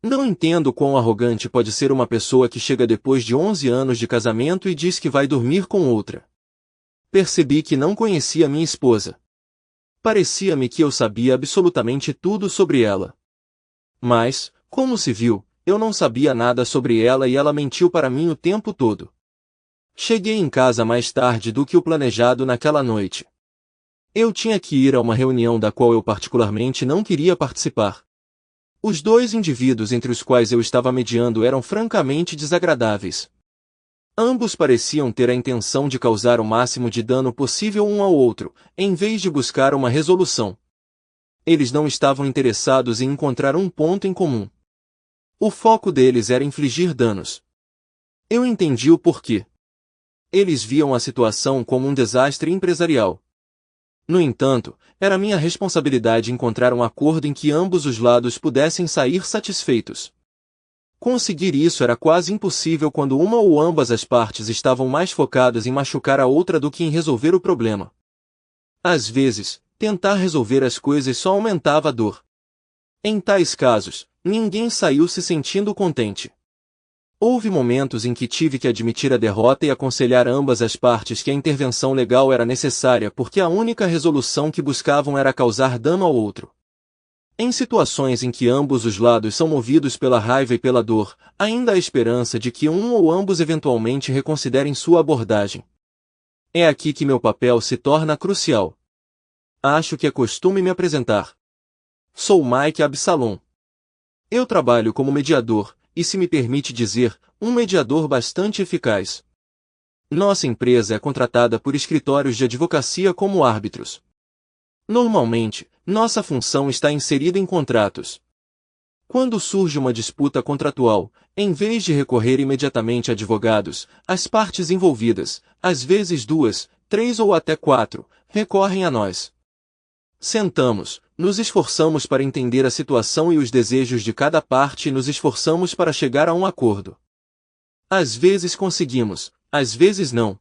Não entendo quão arrogante pode ser uma pessoa que chega depois de 11 anos de casamento e diz que vai dormir com outra. Percebi que não conhecia minha esposa. Parecia-me que eu sabia absolutamente tudo sobre ela. Mas, como se viu, eu não sabia nada sobre ela e ela mentiu para mim o tempo todo. Cheguei em casa mais tarde do que o planejado naquela noite. Eu tinha que ir a uma reunião da qual eu particularmente não queria participar. Os dois indivíduos entre os quais eu estava mediando eram francamente desagradáveis. Ambos pareciam ter a intenção de causar o máximo de dano possível um ao outro, em vez de buscar uma resolução. Eles não estavam interessados em encontrar um ponto em comum. O foco deles era infligir danos. Eu entendi o porquê. Eles viam a situação como um desastre empresarial. No entanto, era minha responsabilidade encontrar um acordo em que ambos os lados pudessem sair satisfeitos. Conseguir isso era quase impossível quando uma ou ambas as partes estavam mais focadas em machucar a outra do que em resolver o problema. Às vezes, tentar resolver as coisas só aumentava a dor. Em tais casos, ninguém saiu se sentindo contente. Houve momentos em que tive que admitir a derrota e aconselhar ambas as partes que a intervenção legal era necessária porque a única resolução que buscavam era causar dano ao outro. Em situações em que ambos os lados são movidos pela raiva e pela dor, ainda há esperança de que um ou ambos eventualmente reconsiderem sua abordagem. É aqui que meu papel se torna crucial. Acho que é costume me apresentar. Sou Mike Absalom. Eu trabalho como mediador, e se me permite dizer, um mediador bastante eficaz. Nossa empresa é contratada por escritórios de advocacia como árbitros. Normalmente, nossa função está inserida em contratos. Quando surge uma disputa contratual, em vez de recorrer imediatamente a advogados, as partes envolvidas, às vezes 2, 3 ou até 4, recorrem a nós. Sentamos, nos esforçamos para entender a situação e os desejos de cada parte e nos esforçamos para chegar a um acordo. Às vezes conseguimos, às vezes não.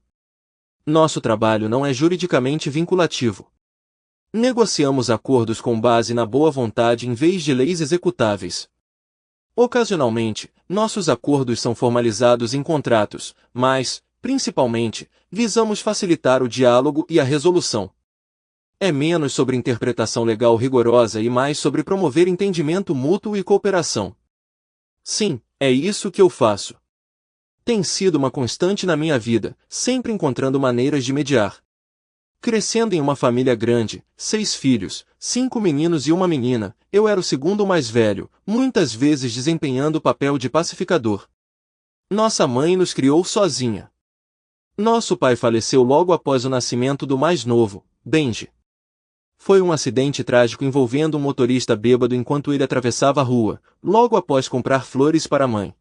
Nosso trabalho não é juridicamente vinculativo. Negociamos acordos com base na boa vontade em vez de leis executáveis. Ocasionalmente, nossos acordos são formalizados em contratos, mas, principalmente, visamos facilitar o diálogo e a resolução. É menos sobre interpretação legal rigorosa e mais sobre promover entendimento mútuo e cooperação. Sim, é isso que eu faço. Tem sido uma constante na minha vida, sempre encontrando maneiras de mediar. Crescendo em uma família grande, 6 filhos, 5 meninos e uma menina, eu era o segundo mais velho, muitas vezes desempenhando o papel de pacificador. Nossa mãe nos criou sozinha. Nosso pai faleceu logo após o nascimento do mais novo, Benji. Foi um acidente trágico envolvendo um motorista bêbado enquanto ele atravessava a rua, logo após comprar flores para a mãe.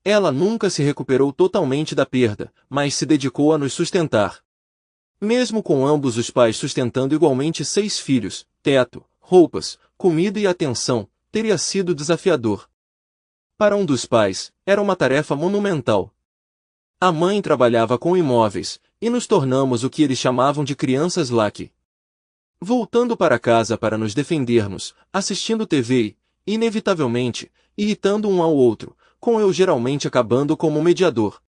Ela nunca se recuperou totalmente da perda, mas se dedicou a nos sustentar. Mesmo com ambos os pais sustentando igualmente 6 filhos, teto, roupas, comida e atenção, teria sido desafiador. Para um dos pais, era uma tarefa monumental. A mãe trabalhava com imóveis, e nos tornamos o que eles chamavam de crianças lucky. Voltando para casa para nos defendermos, assistindo TV e, inevitavelmente, irritando um ao outro, com eu geralmente acabando como mediador.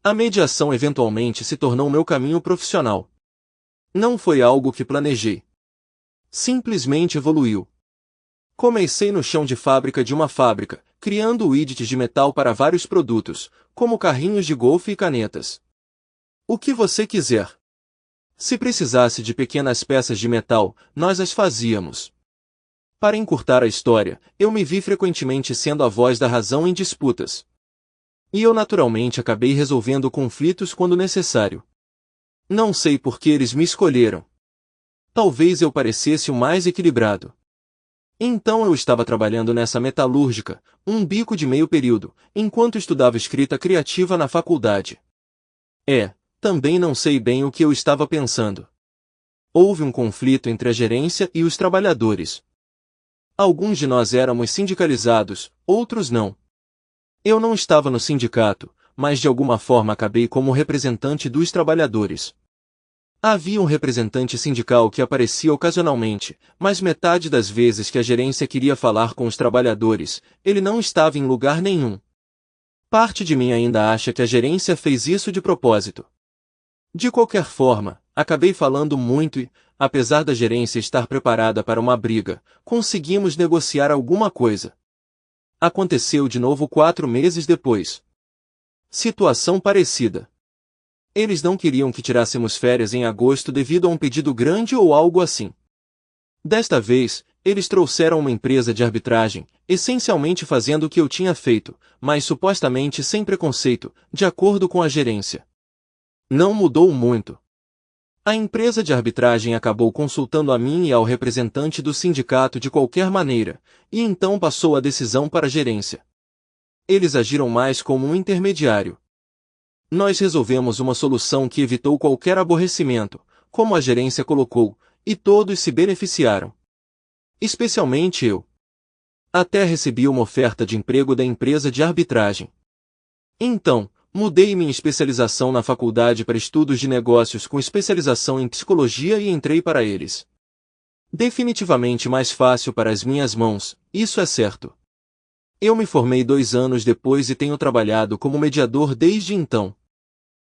A mediação eventualmente se tornou meu caminho profissional. Não foi algo que planejei. Simplesmente evoluiu. Comecei no chão de fábrica de uma fábrica, criando widgets de metal para vários produtos, como carrinhos de golfe e canetas. O que você quiser. Se precisasse de pequenas peças de metal, nós as fazíamos. Para encurtar a história, eu me vi frequentemente sendo a voz da razão em disputas. E eu naturalmente acabei resolvendo conflitos quando necessário. Não sei por que eles me escolheram. Talvez eu parecesse o mais equilibrado. Então eu estava trabalhando nessa metalúrgica, um bico de meio período, enquanto estudava escrita criativa na faculdade. Também não sei bem o que eu estava pensando. Houve um conflito entre a gerência e os trabalhadores. Alguns de nós éramos sindicalizados, outros não. Eu não estava no sindicato, mas de alguma forma acabei como representante dos trabalhadores. Havia um representante sindical que aparecia ocasionalmente, mas metade das vezes que a gerência queria falar com os trabalhadores, ele não estava em lugar nenhum. Parte de mim ainda acha que a gerência fez isso de propósito. De qualquer forma, acabei falando muito e, apesar da gerência estar preparada para uma briga, conseguimos negociar alguma coisa. Aconteceu de novo 4 meses depois. Situação parecida. Eles não queriam que tirássemos férias em agosto devido a um pedido grande ou algo assim. Desta vez, eles trouxeram uma empresa de arbitragem, essencialmente fazendo o que eu tinha feito, mas supostamente sem preconceito, de acordo com a gerência. Não mudou muito. A empresa de arbitragem acabou consultando a mim e ao representante do sindicato de qualquer maneira, e então passou a decisão para a gerência. Eles agiram mais como um intermediário. Nós resolvemos uma solução que evitou qualquer aborrecimento, como a gerência colocou, e todos se beneficiaram. Especialmente eu. Até recebi uma oferta de emprego da empresa de arbitragem. Então, mudei minha especialização na faculdade para estudos de negócios com especialização em psicologia e entrei para eles. Definitivamente mais fácil para as minhas mãos, isso é certo. Eu me formei 2 anos depois e tenho trabalhado como mediador desde então.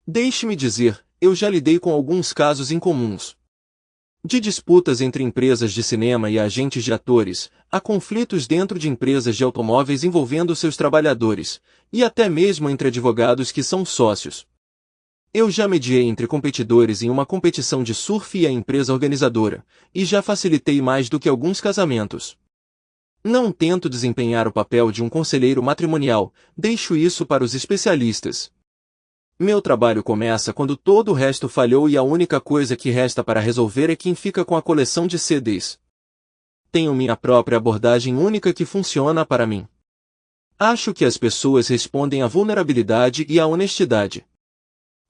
Deixe-me dizer, eu já lidei com alguns casos incomuns. De disputas entre empresas de cinema e agentes de atores, a conflitos dentro de empresas de automóveis envolvendo seus trabalhadores, e até mesmo entre advogados que são sócios. Eu já mediei entre competidores em uma competição de surf e a empresa organizadora, e já facilitei mais do que alguns casamentos. Não tento desempenhar o papel de um conselheiro matrimonial, deixo isso para os especialistas. Meu trabalho começa quando todo o resto falhou e a única coisa que resta para resolver é quem fica com a coleção de CDs. Tenho minha própria abordagem única que funciona para mim. Acho que as pessoas respondem à vulnerabilidade e à honestidade.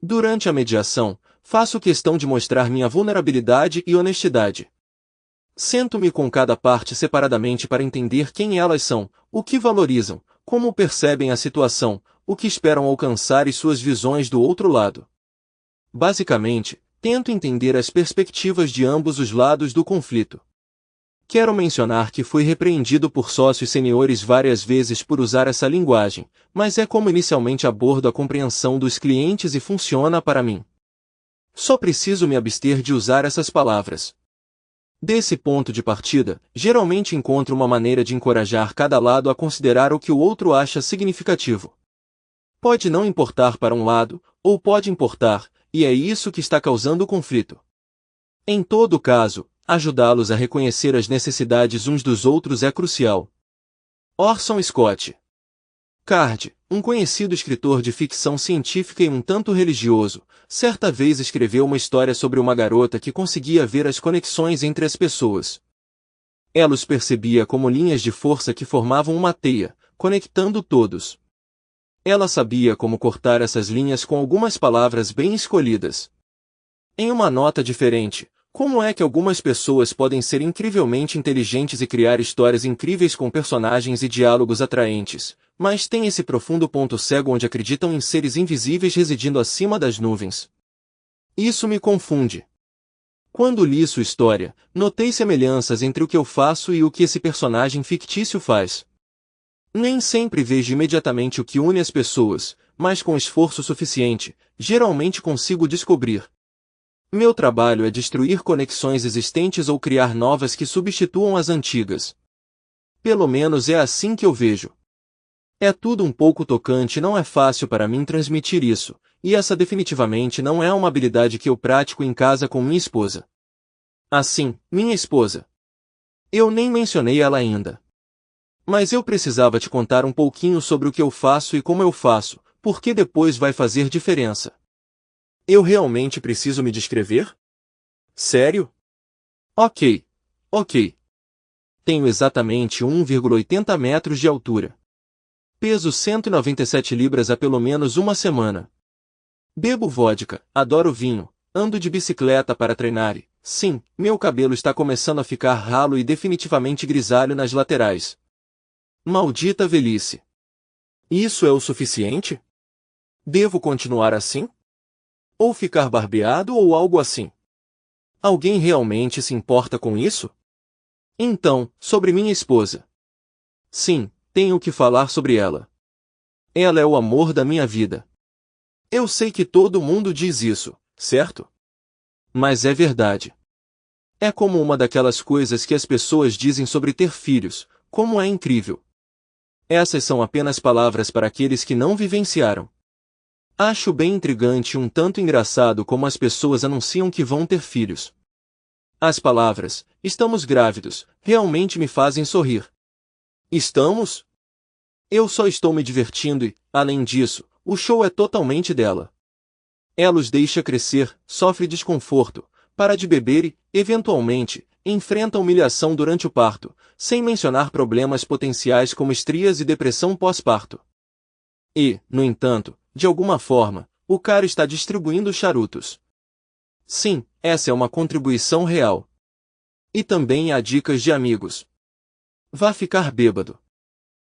Durante a mediação, faço questão de mostrar minha vulnerabilidade e honestidade. Sento-me com cada parte separadamente para entender quem elas são, o que valorizam, como percebem a situação, o que esperam alcançar e suas visões do outro lado. Basicamente, tento entender as perspectivas de ambos os lados do conflito. Quero mencionar que fui repreendido por sócios seniores várias vezes por usar essa linguagem, mas é como inicialmente abordo a compreensão dos clientes e funciona para mim. Só preciso me abster de usar essas palavras. Desse ponto de partida, geralmente encontro uma maneira de encorajar cada lado a considerar o que o outro acha significativo. Pode não importar para um lado, ou pode importar, e é isso que está causando o conflito. Em todo caso, ajudá-los a reconhecer as necessidades uns dos outros é crucial. Orson Scott Card, um conhecido escritor de ficção científica e um tanto religioso, certa vez escreveu uma história sobre uma garota que conseguia ver as conexões entre as pessoas. Ela os percebia como linhas de força que formavam uma teia, conectando todos. Ela sabia como cortar essas linhas com algumas palavras bem escolhidas. Em uma nota diferente, como é que algumas pessoas podem ser incrivelmente inteligentes e criar histórias incríveis com personagens e diálogos atraentes, mas têm esse profundo ponto cego onde acreditam em seres invisíveis residindo acima das nuvens? Isso me confunde. Quando li sua história, notei semelhanças entre o que eu faço e o que esse personagem fictício faz. Nem sempre vejo imediatamente o que une as pessoas, mas com esforço suficiente, geralmente consigo descobrir. Meu trabalho é destruir conexões existentes ou criar novas que substituam as antigas. Pelo menos é assim que eu vejo. É tudo um pouco tocante e não é fácil para mim transmitir isso, e essa definitivamente não é uma habilidade que eu pratico em casa com minha esposa. Assim, minha esposa. Eu nem mencionei ela ainda. Mas eu precisava te contar um pouquinho sobre o que eu faço e como eu faço, porque depois vai fazer diferença. Eu realmente preciso me descrever? Sério? Ok. Tenho exatamente 1,80 metros de altura. Peso 197 libras há pelo menos uma semana. Bebo vodka, adoro vinho, ando de bicicleta para treinar e, sim, meu cabelo está começando a ficar ralo e definitivamente grisalho nas laterais. Maldita velhice. Isso é o suficiente? Devo continuar assim? Ou ficar barbeado ou algo assim? Alguém realmente se importa com isso? Então, sobre minha esposa. Sim, tenho que falar sobre ela. Ela é o amor da minha vida. Eu sei que todo mundo diz isso, certo? Mas é verdade. É como uma daquelas coisas que as pessoas dizem sobre ter filhos, como é incrível. Essas são apenas palavras para aqueles que não vivenciaram. Acho bem intrigante e um tanto engraçado como as pessoas anunciam que vão ter filhos. As palavras, estamos grávidos, realmente me fazem sorrir. Estamos? Eu só estou me divertindo e, além disso, o show é totalmente dela. Ela os deixa crescer, sofre desconforto, para de beber e, eventualmente, enfrenta humilhação durante o parto, sem mencionar problemas potenciais como estrias e depressão pós-parto. E, no entanto, de alguma forma, o cara está distribuindo charutos. Sim, essa é uma contribuição real. E também há dicas de amigos. Vá ficar bêbado.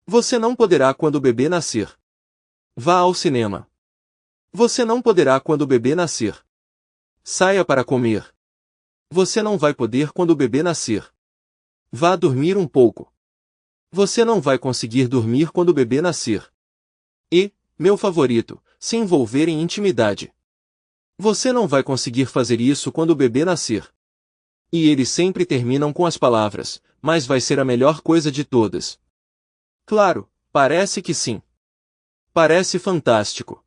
Você não poderá quando o bebê nascer. Vá ao cinema. Você não poderá quando o bebê nascer. Saia para comer. Você não vai poder quando o bebê nascer. Vá dormir um pouco. Você não vai conseguir dormir quando o bebê nascer. E, meu favorito, se envolver em intimidade. Você não vai conseguir fazer isso quando o bebê nascer. E eles sempre terminam com as palavras, mas vai ser a melhor coisa de todas. Claro, parece que sim. Parece fantástico.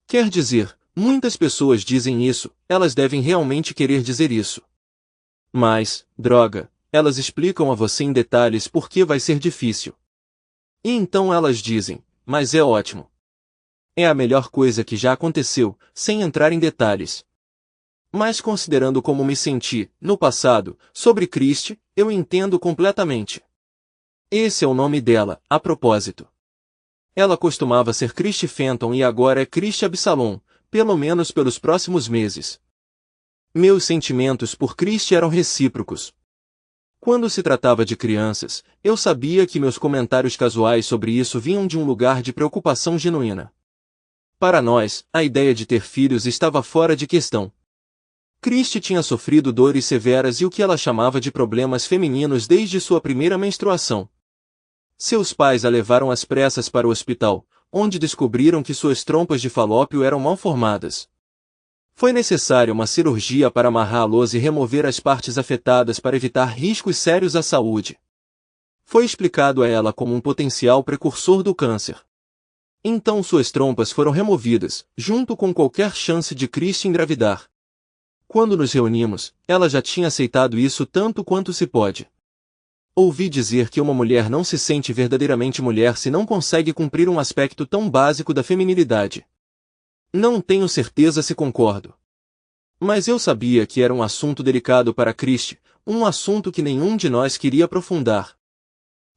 Quer dizer, muitas pessoas dizem isso, elas devem realmente querer dizer isso. Mas, droga, elas explicam a você em detalhes por que vai ser difícil. E então elas dizem, mas é ótimo. É a melhor coisa que já aconteceu, sem entrar em detalhes. Mas considerando como me senti, no passado, sobre Christie, eu entendo completamente. Esse é o nome dela, a propósito. Ela costumava ser Christie Fenton e agora é Christie Absalom, pelo menos pelos próximos meses. Meus sentimentos por Christie eram recíprocos. Quando se tratava de crianças, eu sabia que meus comentários casuais sobre isso vinham de um lugar de preocupação genuína. Para nós, a ideia de ter filhos estava fora de questão. Christie tinha sofrido dores severas e o que ela chamava de problemas femininos desde sua primeira menstruação. Seus pais a levaram às pressas para o hospital, onde descobriram que suas trompas de falópio eram mal formadas. Foi necessária uma cirurgia para amarrá-los e remover as partes afetadas para evitar riscos sérios à saúde. Foi explicado a ela como um potencial precursor do câncer. Então suas trompas foram removidas, junto com qualquer chance de Christie engravidar. Quando nos reunimos, ela já tinha aceitado isso tanto quanto se pode. Ouvi dizer que uma mulher não se sente verdadeiramente mulher se não consegue cumprir um aspecto tão básico da feminilidade. Não tenho certeza se concordo. Mas eu sabia que era um assunto delicado para Christie, um assunto que nenhum de nós queria aprofundar.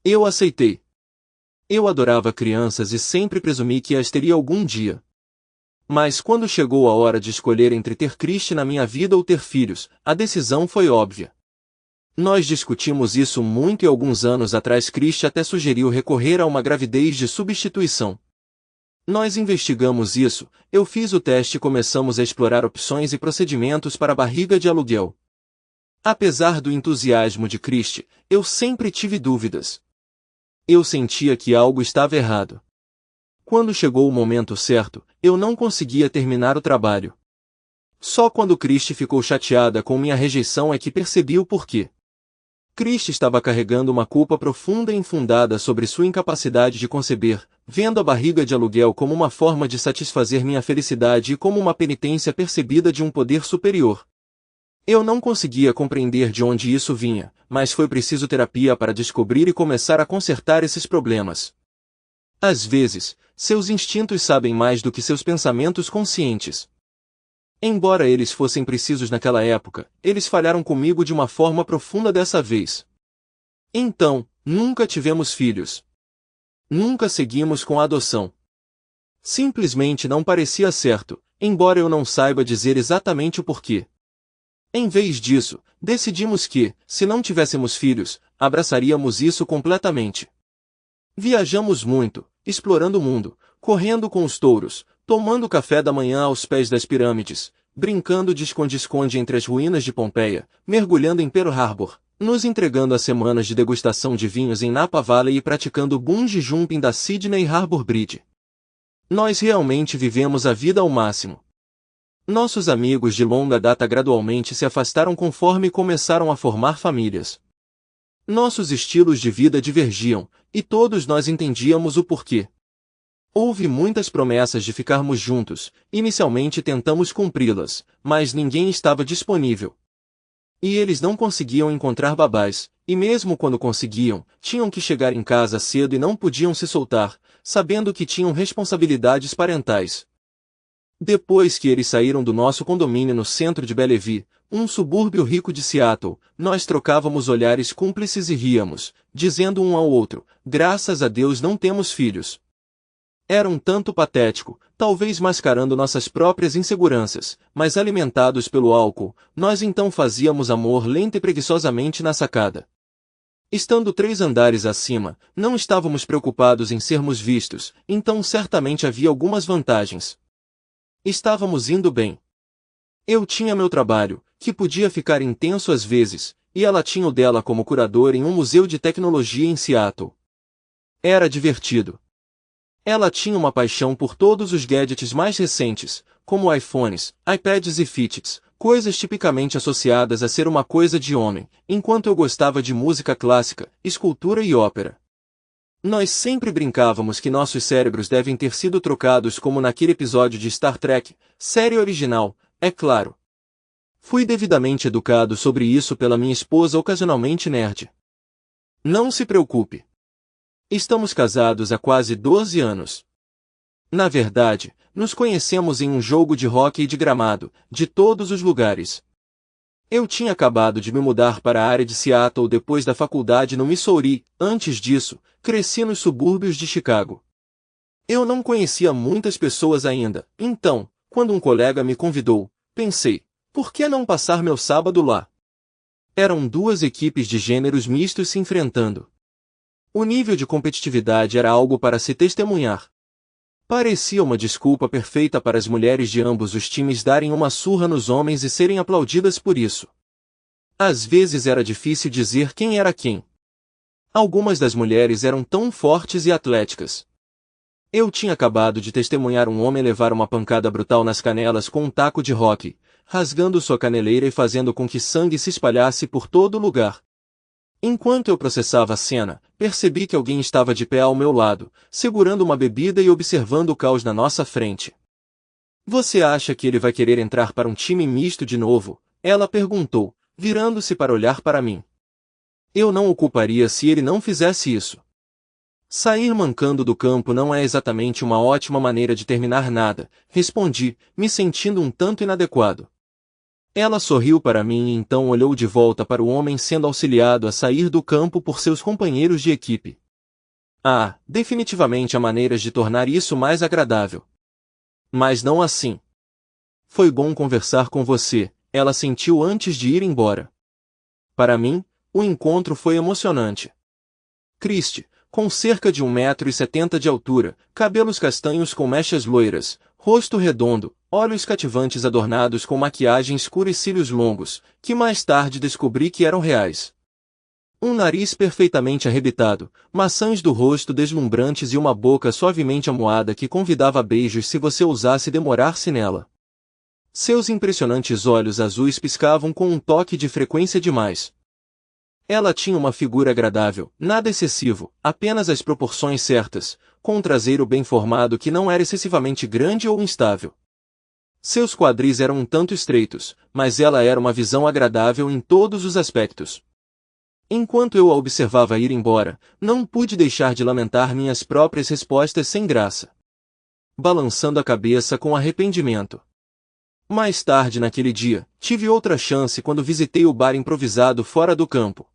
Eu aceitei. Eu adorava crianças e sempre presumi que as teria algum dia. Mas quando chegou a hora de escolher entre ter Christie na minha vida ou ter filhos, a decisão foi óbvia. Nós discutimos isso muito e alguns anos atrás Christie até sugeriu recorrer a uma gravidez de substituição. Nós investigamos isso, eu fiz o teste e começamos a explorar opções e procedimentos para a barriga de aluguel. Apesar do entusiasmo de Christie, eu sempre tive dúvidas. Eu sentia que algo estava errado. Quando chegou o momento certo, eu não conseguia terminar o trabalho. Só quando Christie ficou chateada com minha rejeição é que percebi o porquê. Christie estava carregando uma culpa profunda e infundada sobre sua incapacidade de conceber, vendo a barriga de aluguel como uma forma de satisfazer minha felicidade e como uma penitência percebida de um poder superior. Eu não conseguia compreender de onde isso vinha, mas foi preciso terapia para descobrir e começar a consertar esses problemas. Às vezes, seus instintos sabem mais do que seus pensamentos conscientes. Embora eles fossem precisos naquela época, eles falharam comigo de uma forma profunda dessa vez. Então, nunca tivemos filhos. Nunca seguimos com a adoção. Simplesmente não parecia certo, embora eu não saiba dizer exatamente o porquê. Em vez disso, decidimos que, se não tivéssemos filhos, abraçaríamos isso completamente. Viajamos muito, explorando o mundo, correndo com os touros, tomando café da manhã aos pés das pirâmides, brincando de esconde-esconde entre as ruínas de Pompeia, mergulhando em Pearl Harbor, nos entregando a semanas de degustação de vinhos em Napa Valley e praticando bungee jumping da Sydney Harbour Bridge. Nós realmente vivemos a vida ao máximo. Nossos amigos de longa data gradualmente se afastaram conforme começaram a formar famílias. Nossos estilos de vida divergiam, e todos nós entendíamos o porquê. Houve muitas promessas de ficarmos juntos, inicialmente tentamos cumpri-las, mas ninguém estava disponível. E eles não conseguiam encontrar babás, e mesmo quando conseguiam, tinham que chegar em casa cedo e não podiam se soltar, sabendo que tinham responsabilidades parentais. Depois que eles saíram do nosso condomínio no centro de Bellevue, um subúrbio rico de Seattle, nós trocávamos olhares cúmplices e ríamos, dizendo um ao outro, graças a Deus não temos filhos. Era um tanto patético, talvez mascarando nossas próprias inseguranças, mas alimentados pelo álcool, nós então fazíamos amor lenta e preguiçosamente na sacada. Estando 3 andares acima, não estávamos preocupados em sermos vistos, então certamente havia algumas vantagens. Estávamos indo bem. Eu tinha meu trabalho, que podia ficar intenso às vezes, e ela tinha o dela como curador em um museu de tecnologia em Seattle. Era divertido. Ela tinha uma paixão por todos os gadgets mais recentes, como iPhones, iPads e Fitbits, coisas tipicamente associadas a ser uma coisa de homem, enquanto eu gostava de música clássica, escultura e ópera. Nós sempre brincávamos que nossos cérebros devem ter sido trocados como naquele episódio de Star Trek, série original, é claro. Fui devidamente educado sobre isso pela minha esposa ocasionalmente nerd. Não se preocupe. Estamos casados há quase 12 anos. Na verdade, nos conhecemos em um jogo de hóquei de gramado, de todos os lugares. Eu tinha acabado de me mudar para a área de Seattle depois da faculdade no Missouri, antes disso, cresci nos subúrbios de Chicago. Eu não conhecia muitas pessoas ainda, então, quando um colega me convidou, pensei, por que não passar meu sábado lá? Eram 2 equipes de gêneros mistos se enfrentando. O nível de competitividade era algo para se testemunhar. Parecia uma desculpa perfeita para as mulheres de ambos os times darem uma surra nos homens e serem aplaudidas por isso. Às vezes era difícil dizer quem era quem. Algumas das mulheres eram tão fortes e atléticas. Eu tinha acabado de testemunhar um homem levar uma pancada brutal nas canelas com um taco de hóquei, rasgando sua caneleira e fazendo com que sangue se espalhasse por todo o lugar. Enquanto eu processava a cena, percebi que alguém estava de pé ao meu lado, segurando uma bebida e observando o caos na nossa frente. Você acha que ele vai querer entrar para um time misto de novo? Ela perguntou, virando-se para olhar para mim. Eu não o culparia se ele não fizesse isso. Sair mancando do campo não é exatamente uma ótima maneira de terminar nada, respondi, me sentindo um tanto inadequado. Ela sorriu para mim e então olhou de volta para o homem sendo auxiliado a sair do campo por seus companheiros de equipe. Ah, definitivamente há maneiras de tornar isso mais agradável. Mas não assim. Foi bom conversar com você, ela sentiu antes de ir embora. Para mim, o encontro foi emocionante. Christie, com cerca de 1,70 m de altura, cabelos castanhos com mechas loiras, rosto redondo, olhos cativantes adornados com maquiagem escura e cílios longos, que mais tarde descobri que eram reais. Um nariz perfeitamente arrebitado, maçãs do rosto deslumbrantes e uma boca suavemente amuada que convidava a beijos se você ousasse demorar-se nela. Seus impressionantes olhos azuis piscavam com um toque de frequência demais. Ela tinha uma figura agradável, nada excessivo, apenas as proporções certas, com um traseiro bem formado que não era excessivamente grande ou instável. Seus quadris eram um tanto estreitos, mas ela era uma visão agradável em todos os aspectos. Enquanto eu a observava ir embora, não pude deixar de lamentar minhas próprias respostas sem graça. Balançando a cabeça com arrependimento. Mais tarde naquele dia, tive outra chance quando visitei o bar improvisado fora do campo.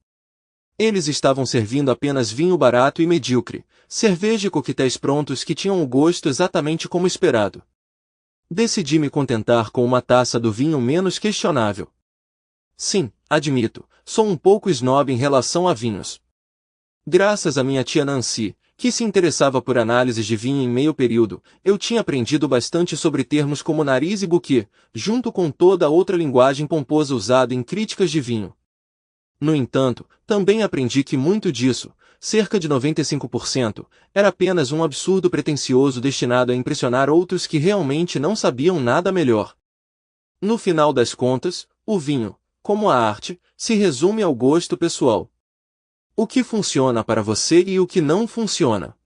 Eles estavam servindo apenas vinho barato e medíocre, cerveja e coquetéis prontos que tinham o gosto exatamente como esperado. Decidi me contentar com uma taça do vinho menos questionável. Sim, admito, sou um pouco snob em relação a vinhos. Graças à minha tia Nancy, que se interessava por análises de vinho em meio período, eu tinha aprendido bastante sobre termos como nariz e buquê, junto com toda a outra linguagem pomposa usada em críticas de vinho. No entanto, também aprendi que muito disso, cerca de 95%, era apenas um absurdo pretensioso destinado a impressionar outros que realmente não sabiam nada melhor. No final das contas, o vinho, como a arte, se resume ao gosto pessoal. O que funciona para você e o que não funciona.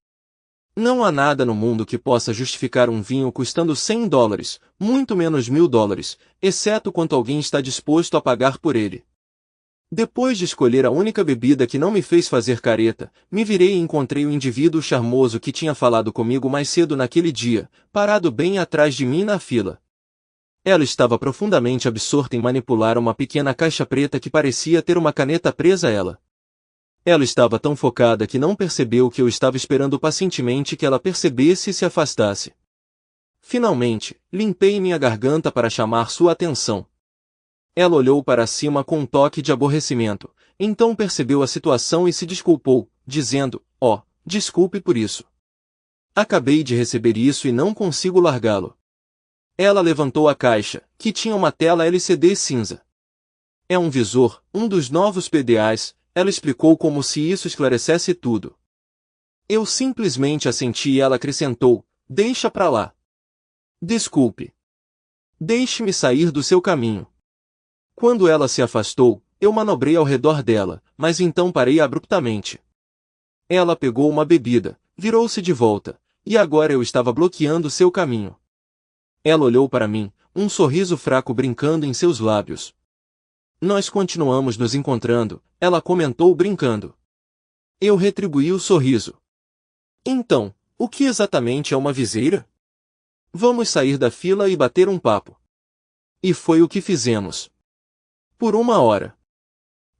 Não há nada no mundo que possa justificar um vinho custando $100, muito menos $1.000, exceto quanto alguém está disposto a pagar por ele. Depois de escolher a única bebida que não me fez fazer careta, me virei e encontrei o indivíduo charmoso que tinha falado comigo mais cedo naquele dia, parado bem atrás de mim na fila. Ela estava profundamente absorta em manipular uma pequena caixa preta que parecia ter uma caneta presa a ela. Ela estava tão focada que não percebeu que eu estava esperando pacientemente que ela percebesse e se afastasse. Finalmente, limpei minha garganta para chamar sua atenção. Ela olhou para cima com um toque de aborrecimento, então percebeu a situação e se desculpou, dizendo, desculpe por isso. Acabei de receber isso e não consigo largá-lo. Ela levantou a caixa, que tinha uma tela LCD cinza. É um visor, um dos novos PDAs, ela explicou como se isso esclarecesse tudo. Eu simplesmente assenti e ela acrescentou, deixa pra lá. Desculpe. Deixe-me sair do seu caminho. Quando ela se afastou, eu manobrei ao redor dela, mas então parei abruptamente. Ela pegou uma bebida, virou-se de volta, e agora eu estava bloqueando seu caminho. Ela olhou para mim, um sorriso fraco brincando em seus lábios. Nós continuamos nos encontrando, ela comentou brincando. Eu retribuí o sorriso. Então, o que exatamente é uma viseira? Vamos sair da fila e bater um papo. E foi o que fizemos. Por 1 hora.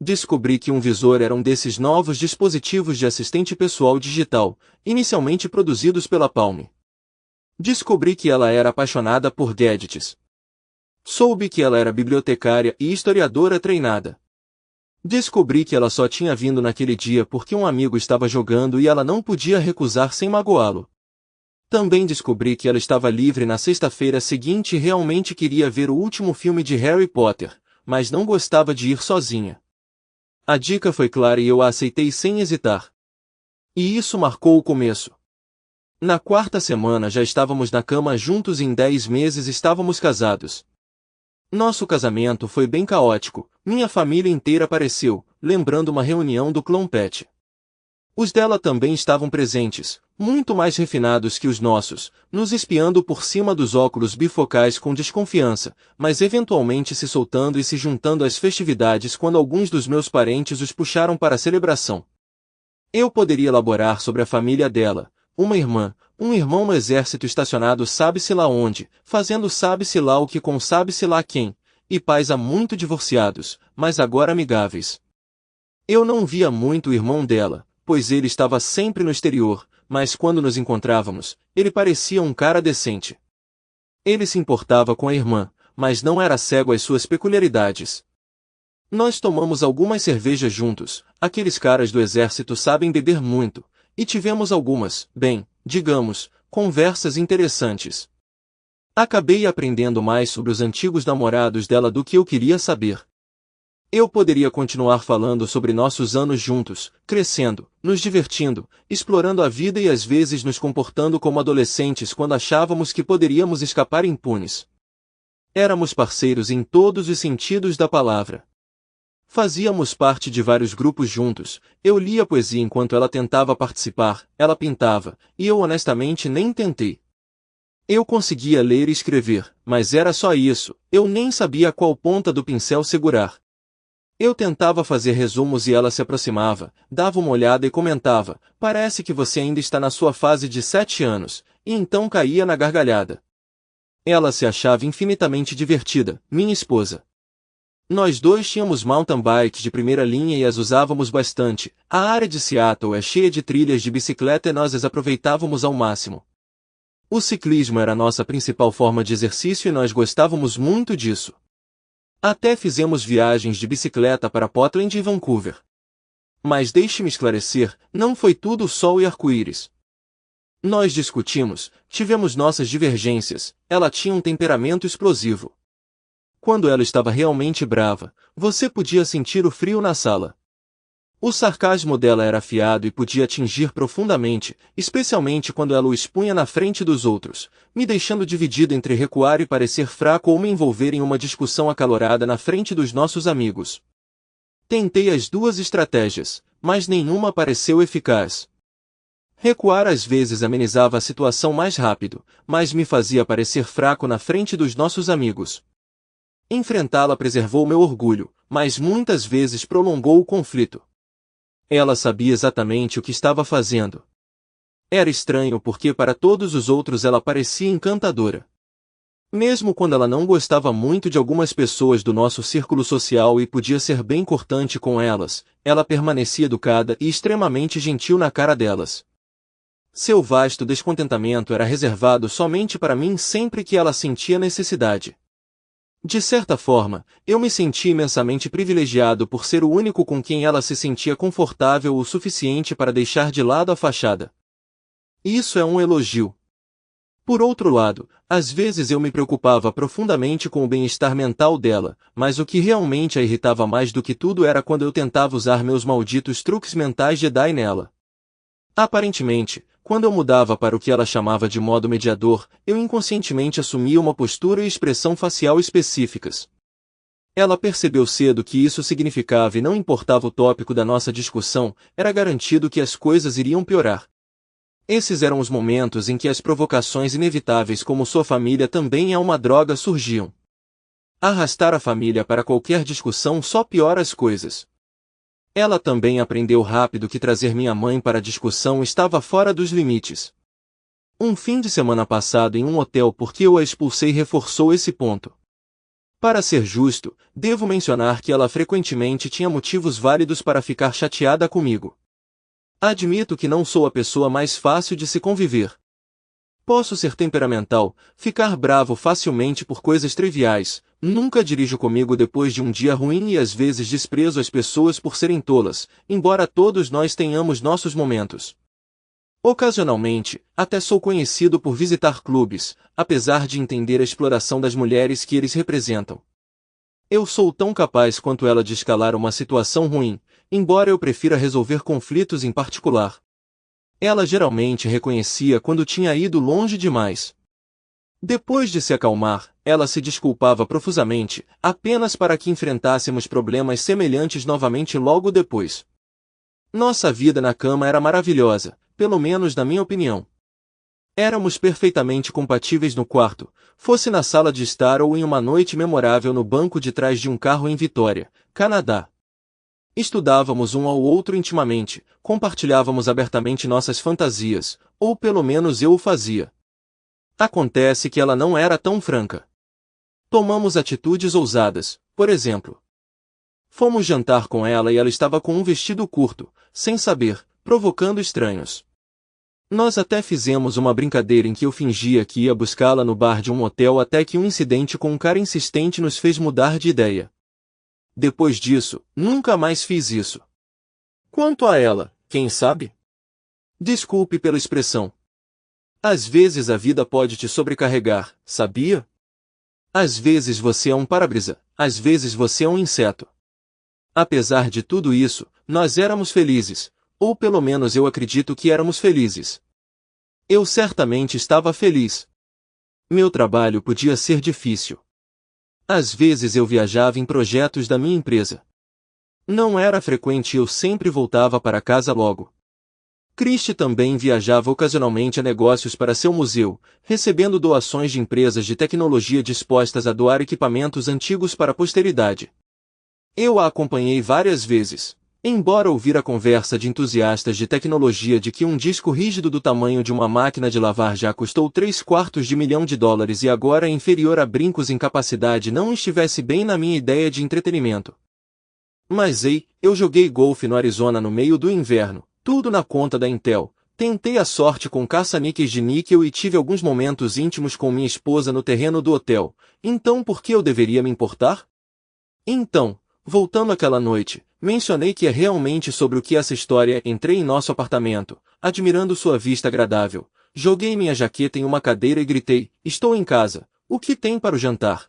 Descobri que um visor era um desses novos dispositivos de assistente pessoal digital, inicialmente produzidos pela Palm. Descobri que ela era apaixonada por gadgets. Soube que ela era bibliotecária e historiadora treinada. Descobri que ela só tinha vindo naquele dia porque um amigo estava jogando e ela não podia recusar sem magoá-lo. Também descobri que ela estava livre na sexta-feira seguinte e realmente queria ver o último filme de Harry Potter, mas não gostava de ir sozinha. A dica foi clara e eu a aceitei sem hesitar. E isso marcou o começo. Na quarta semana já estávamos na cama juntos e em 10 meses estávamos casados. Nosso casamento foi bem caótico, minha família inteira apareceu, lembrando uma reunião do clã Pet. Os dela também estavam presentes, muito mais refinados que os nossos, nos espiando por cima dos óculos bifocais com desconfiança, mas eventualmente se soltando e se juntando às festividades quando alguns dos meus parentes os puxaram para a celebração. Eu poderia elaborar sobre a família dela, uma irmã, um irmão no exército estacionado sabe-se lá onde, fazendo sabe-se lá o que com sabe-se lá quem, e pais há muito divorciados, mas agora amigáveis. Eu não via muito o irmão dela, pois ele estava sempre no exterior, mas quando nos encontrávamos, ele parecia um cara decente. Ele se importava com a irmã, mas não era cego às suas peculiaridades. Nós tomamos algumas cervejas juntos, aqueles caras do exército sabem beber muito, e tivemos algumas, digamos, conversas interessantes. Acabei aprendendo mais sobre os antigos namorados dela do que eu queria saber. Eu poderia continuar falando sobre nossos anos juntos, crescendo, nos divertindo, explorando a vida e às vezes nos comportando como adolescentes quando achávamos que poderíamos escapar impunes. Éramos parceiros em todos os sentidos da palavra. Fazíamos parte de vários grupos juntos, eu lia poesia enquanto ela tentava participar, ela pintava, e eu honestamente nem tentei. Eu conseguia ler e escrever, mas era só isso, eu nem sabia qual ponta do pincel segurar. Eu tentava fazer resumos e ela se aproximava, dava uma olhada e comentava, parece que você ainda está na sua fase de 7 anos, e então caía na gargalhada. Ela se achava infinitamente divertida, minha esposa. Nós dois tínhamos mountain bikes de primeira linha e as usávamos bastante, a área de Seattle é cheia de trilhas de bicicleta e nós as aproveitávamos ao máximo. O ciclismo era nossa principal forma de exercício e nós gostávamos muito disso. Até fizemos viagens de bicicleta para Portland e Vancouver. Mas deixe-me esclarecer, não foi tudo sol e arco-íris. Nós discutimos, tivemos nossas divergências, ela tinha um temperamento explosivo. Quando ela estava realmente brava, você podia sentir o frio na sala. O sarcasmo dela era afiado e podia atingir profundamente, especialmente quando ela o expunha na frente dos outros, me deixando dividido entre recuar e parecer fraco ou me envolver em uma discussão acalorada na frente dos nossos amigos. Tentei as duas estratégias, mas nenhuma pareceu eficaz. Recuar às vezes amenizava a situação mais rápido, mas me fazia parecer fraco na frente dos nossos amigos. Enfrentá-la preservou meu orgulho, mas muitas vezes prolongou o conflito. Ela sabia exatamente o que estava fazendo. Era estranho porque para todos os outros ela parecia encantadora. Mesmo quando ela não gostava muito de algumas pessoas do nosso círculo social e podia ser bem cortante com elas, ela permanecia educada e extremamente gentil na cara delas. Seu vasto descontentamento era reservado somente para mim sempre que ela sentia necessidade. De certa forma, eu me senti imensamente privilegiado por ser o único com quem ela se sentia confortável o suficiente para deixar de lado a fachada. Isso é um elogio. Por outro lado, às vezes eu me preocupava profundamente com o bem-estar mental dela, mas o que realmente a irritava mais do que tudo era quando eu tentava usar meus malditos truques mentais Jedi nela. Aparentemente, quando eu mudava para o que ela chamava de modo mediador, eu inconscientemente assumia uma postura e expressão facial específicas. Ela percebeu cedo que isso significava e não importava o tópico da nossa discussão, era garantido que as coisas iriam piorar. Esses eram os momentos em que as provocações inevitáveis como sua família também é uma droga surgiam. Arrastar a família para qualquer discussão só piora as coisas. Ela também aprendeu rápido que trazer minha mãe para a discussão estava fora dos limites. Um fim de semana passado em um hotel porque eu a expulsei reforçou esse ponto. Para ser justo, devo mencionar que ela frequentemente tinha motivos válidos para ficar chateada comigo. Admito que não sou a pessoa mais fácil de se conviver. Posso ser temperamental, ficar bravo facilmente por coisas triviais, nunca dirijo comigo depois de um dia ruim e às vezes desprezo as pessoas por serem tolas, embora todos nós tenhamos nossos momentos. Ocasionalmente, até sou conhecido por visitar clubes, apesar de entender a exploração das mulheres que eles representam. Eu sou tão capaz quanto ela de escalar uma situação ruim, embora eu prefira resolver conflitos em particular. Ela geralmente reconhecia quando tinha ido longe demais. Depois de se acalmar, ela se desculpava profusamente, apenas para que enfrentássemos problemas semelhantes novamente logo depois. Nossa vida na cama era maravilhosa, pelo menos na minha opinião. Éramos perfeitamente compatíveis no quarto, fosse na sala de estar ou em uma noite memorável no banco de trás de um carro em Vitória, Canadá. Estudávamos um ao outro intimamente, compartilhávamos abertamente nossas fantasias, ou pelo menos eu o fazia. Acontece que ela não era tão franca. Tomamos atitudes ousadas, por exemplo. Fomos jantar com ela e ela estava com um vestido curto, sem saber, provocando estranhos. Nós até fizemos uma brincadeira em que eu fingia que ia buscá-la no bar de um hotel até que um incidente com um cara insistente nos fez mudar de ideia. Depois disso, nunca mais fiz isso. Quanto a ela, quem sabe? Desculpe pela expressão. Às vezes a vida pode te sobrecarregar, sabia? Às vezes você é um para-brisa, às vezes você é um inseto. Apesar de tudo isso, nós éramos felizes, ou pelo menos eu acredito que éramos felizes. Eu certamente estava feliz. Meu trabalho podia ser difícil. Às vezes eu viajava em projetos da minha empresa. Não era frequente e eu sempre voltava para casa logo. Christie também viajava ocasionalmente a negócios para seu museu, recebendo doações de empresas de tecnologia dispostas a doar equipamentos antigos para a posteridade. Eu a acompanhei várias vezes. Embora ouvir a conversa de entusiastas de tecnologia de que um disco rígido do tamanho de uma máquina de lavar já custou $750 mil e agora é inferior a brincos em capacidade não estivesse bem na minha ideia de entretenimento. Mas eu joguei golfe no Arizona no meio do inverno, tudo na conta da Intel, tentei a sorte com caça-níqueis de níquel e tive alguns momentos íntimos com minha esposa no terreno do hotel, então por que eu deveria me importar? Então, voltando àquela noite, mencionei que é realmente sobre o que essa história. Entrei em nosso apartamento, admirando sua vista agradável. Joguei minha jaqueta em uma cadeira e gritei: estou em casa. O que tem para o jantar?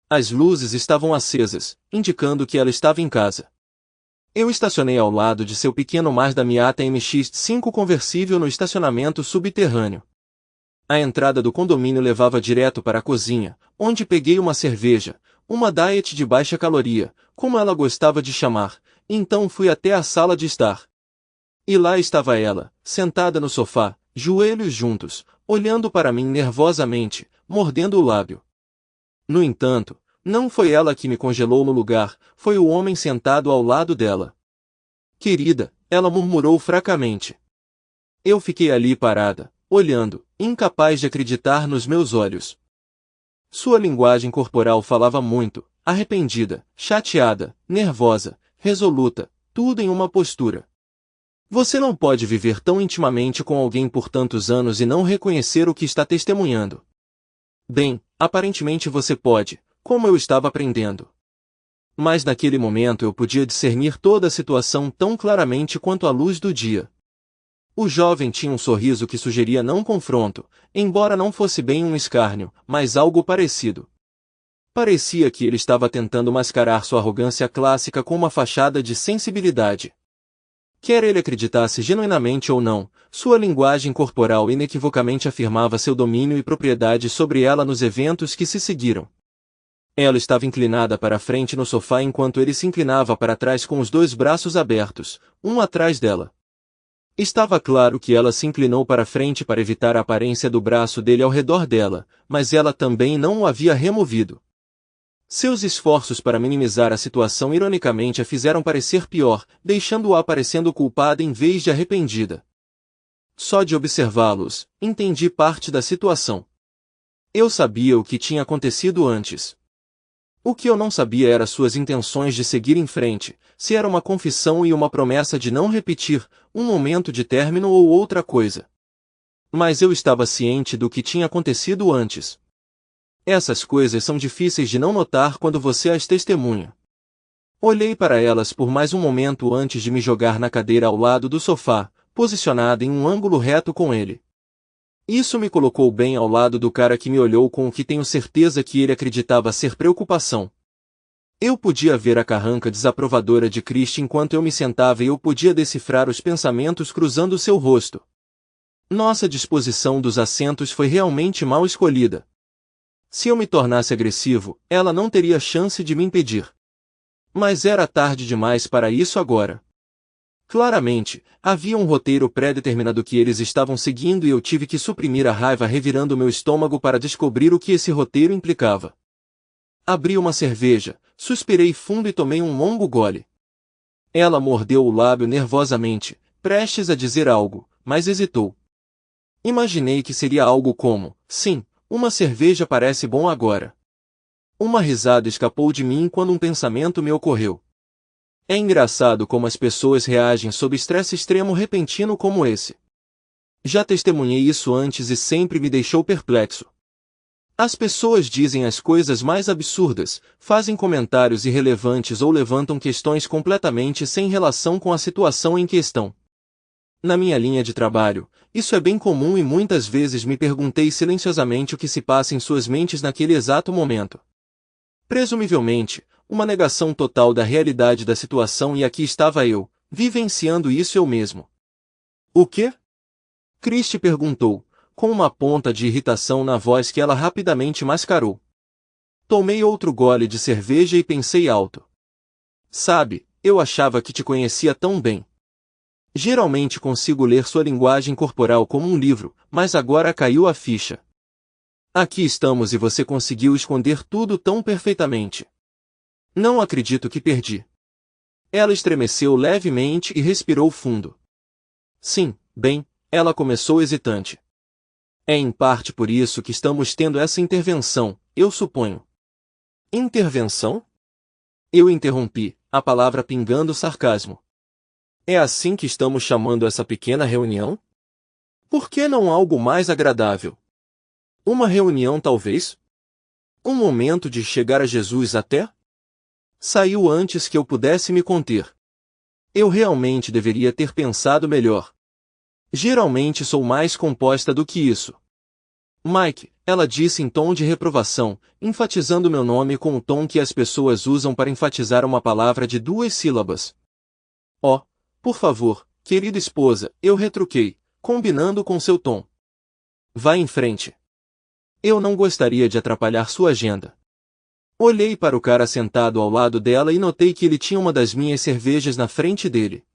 As luzes estavam acesas, indicando que ela estava em casa. Eu estacionei ao lado de seu pequeno Mazda Miata MX-5 conversível no estacionamento subterrâneo. A entrada do condomínio levava direto para a cozinha, onde peguei uma cerveja, uma diet de baixa caloria, como ela gostava de chamar, então fui até a sala de estar. E lá estava ela, sentada no sofá, joelhos juntos, olhando para mim nervosamente, mordendo o lábio. No entanto, não foi ela que me congelou no lugar, foi o homem sentado ao lado dela. Querida, ela murmurou fracamente. Eu fiquei ali parada, olhando, incapaz de acreditar nos meus olhos. Sua linguagem corporal falava muito, arrependida, chateada, nervosa, resoluta, tudo em uma postura. Você não pode viver tão intimamente com alguém por tantos anos e não reconhecer o que está testemunhando. Bem, aparentemente você pode, como eu estava aprendendo. Mas naquele momento eu podia discernir toda a situação tão claramente quanto a luz do dia. O jovem tinha um sorriso que sugeria não confronto, embora não fosse bem um escárnio, mas algo parecido. Parecia que ele estava tentando mascarar sua arrogância clássica com uma fachada de sensibilidade. Quer ele acreditasse genuinamente ou não, sua linguagem corporal inequivocamente afirmava seu domínio e propriedade sobre ela nos eventos que se seguiram. Ela estava inclinada para a frente no sofá enquanto ele se inclinava para trás com os dois braços abertos, um atrás dela. Estava claro que ela se inclinou para frente para evitar a aparência do braço dele ao redor dela, mas ela também não o havia removido. Seus esforços para minimizar a situação ironicamente a fizeram parecer pior, deixando-a parecendo culpada em vez de arrependida. Só de observá-los, entendi parte da situação. Eu sabia o que tinha acontecido antes. O que eu não sabia era suas intenções de seguir em frente, se era uma confissão e uma promessa de não repetir, um momento de término ou outra coisa. Mas eu estava ciente do que tinha acontecido antes. Essas coisas são difíceis de não notar quando você as testemunha. Olhei para elas por mais um momento antes de me jogar na cadeira ao lado do sofá, posicionada em um ângulo reto com ele. Isso me colocou bem ao lado do cara que me olhou com o que tenho certeza que ele acreditava ser preocupação. Eu podia ver a carranca desaprovadora de Christie enquanto eu me sentava e eu podia decifrar os pensamentos cruzando seu rosto. Nossa disposição dos assentos foi realmente mal escolhida. Se eu me tornasse agressivo, ela não teria chance de me impedir. Mas era tarde demais para isso agora. Claramente, havia um roteiro pré-determinado que eles estavam seguindo e eu tive que suprimir a raiva revirando meu estômago para descobrir o que esse roteiro implicava. Abri uma cerveja, suspirei fundo e tomei um longo gole. Ela mordeu o lábio nervosamente, prestes a dizer algo, mas hesitou. Imaginei que seria algo como: sim, uma cerveja parece bom agora. Uma risada escapou de mim quando um pensamento me ocorreu. É engraçado como as pessoas reagem sob estresse extremo repentino como esse. Já testemunhei isso antes e sempre me deixou perplexo. As pessoas dizem as coisas mais absurdas, fazem comentários irrelevantes ou levantam questões completamente sem relação com a situação em questão. Na minha linha de trabalho, isso é bem comum e muitas vezes me perguntei silenciosamente o que se passa em suas mentes naquele exato momento. Presumivelmente, uma negação total da realidade da situação e aqui estava eu, vivenciando isso eu mesmo. O quê? Christie perguntou, com uma ponta de irritação na voz que ela rapidamente mascarou. Tomei outro gole de cerveja e pensei alto. Sabe, eu achava que te conhecia tão bem. Geralmente consigo ler sua linguagem corporal como um livro, mas agora caiu a ficha. Aqui estamos e você conseguiu esconder tudo tão perfeitamente. Não acredito que perdi. Ela estremeceu levemente e respirou fundo. Sim, bem, ela começou hesitante. É em parte por isso que estamos tendo essa intervenção, eu suponho. Intervenção? Eu interrompi, a palavra pingando sarcasmo. É assim que estamos chamando essa pequena reunião? Por que não algo mais agradável? Uma reunião talvez? Um momento de chegar a Jesus até? Saiu antes que eu pudesse me conter. Eu realmente deveria ter pensado melhor. Geralmente sou mais composta do que isso. Mike, ela disse em tom de reprovação, enfatizando meu nome com o tom que as pessoas usam para enfatizar uma palavra de 2 sílabas. Oh, por favor, querida esposa, eu retruquei, combinando com seu tom. Vá em frente. Eu não gostaria de atrapalhar sua agenda. Olhei para o cara sentado ao lado dela e notei que ele tinha uma das minhas cervejas na frente dele.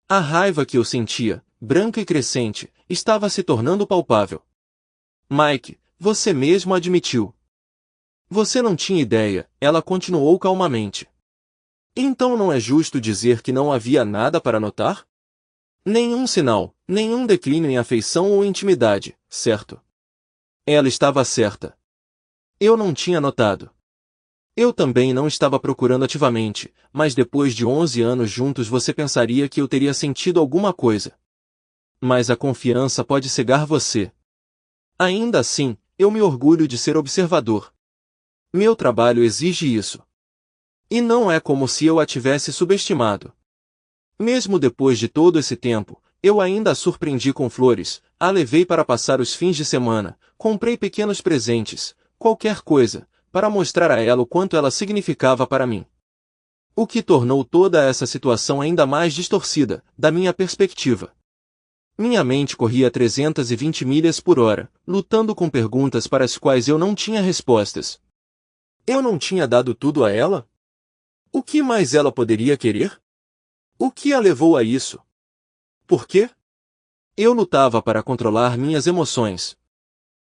A raiva que eu sentia, branca e crescente, estava se tornando palpável. Mike, você mesmo admitiu. Você não tinha ideia, ela continuou calmamente. Então não é justo dizer que não havia nada para notar? Nenhum sinal, nenhum declínio em afeição ou intimidade, certo? Ela estava certa. Eu não tinha notado. Eu também não estava procurando ativamente, mas depois de 11 anos juntos você pensaria que eu teria sentido alguma coisa. Mas a confiança pode cegar você. Ainda assim, eu me orgulho de ser observador. Meu trabalho exige isso. E não é como se eu a tivesse subestimado. Mesmo depois de todo esse tempo, eu ainda a surpreendi com flores, a levei para passar os fins de semana, comprei pequenos presentes, qualquer coisa, para mostrar a ela o quanto ela significava para mim. O que tornou toda essa situação ainda mais distorcida, da minha perspectiva. Minha mente corria a 320 milhas por hora, lutando com perguntas para as quais eu não tinha respostas. Eu não tinha dado tudo a ela? O que mais ela poderia querer? O que a levou a isso? Por quê? Eu lutava para controlar minhas emoções.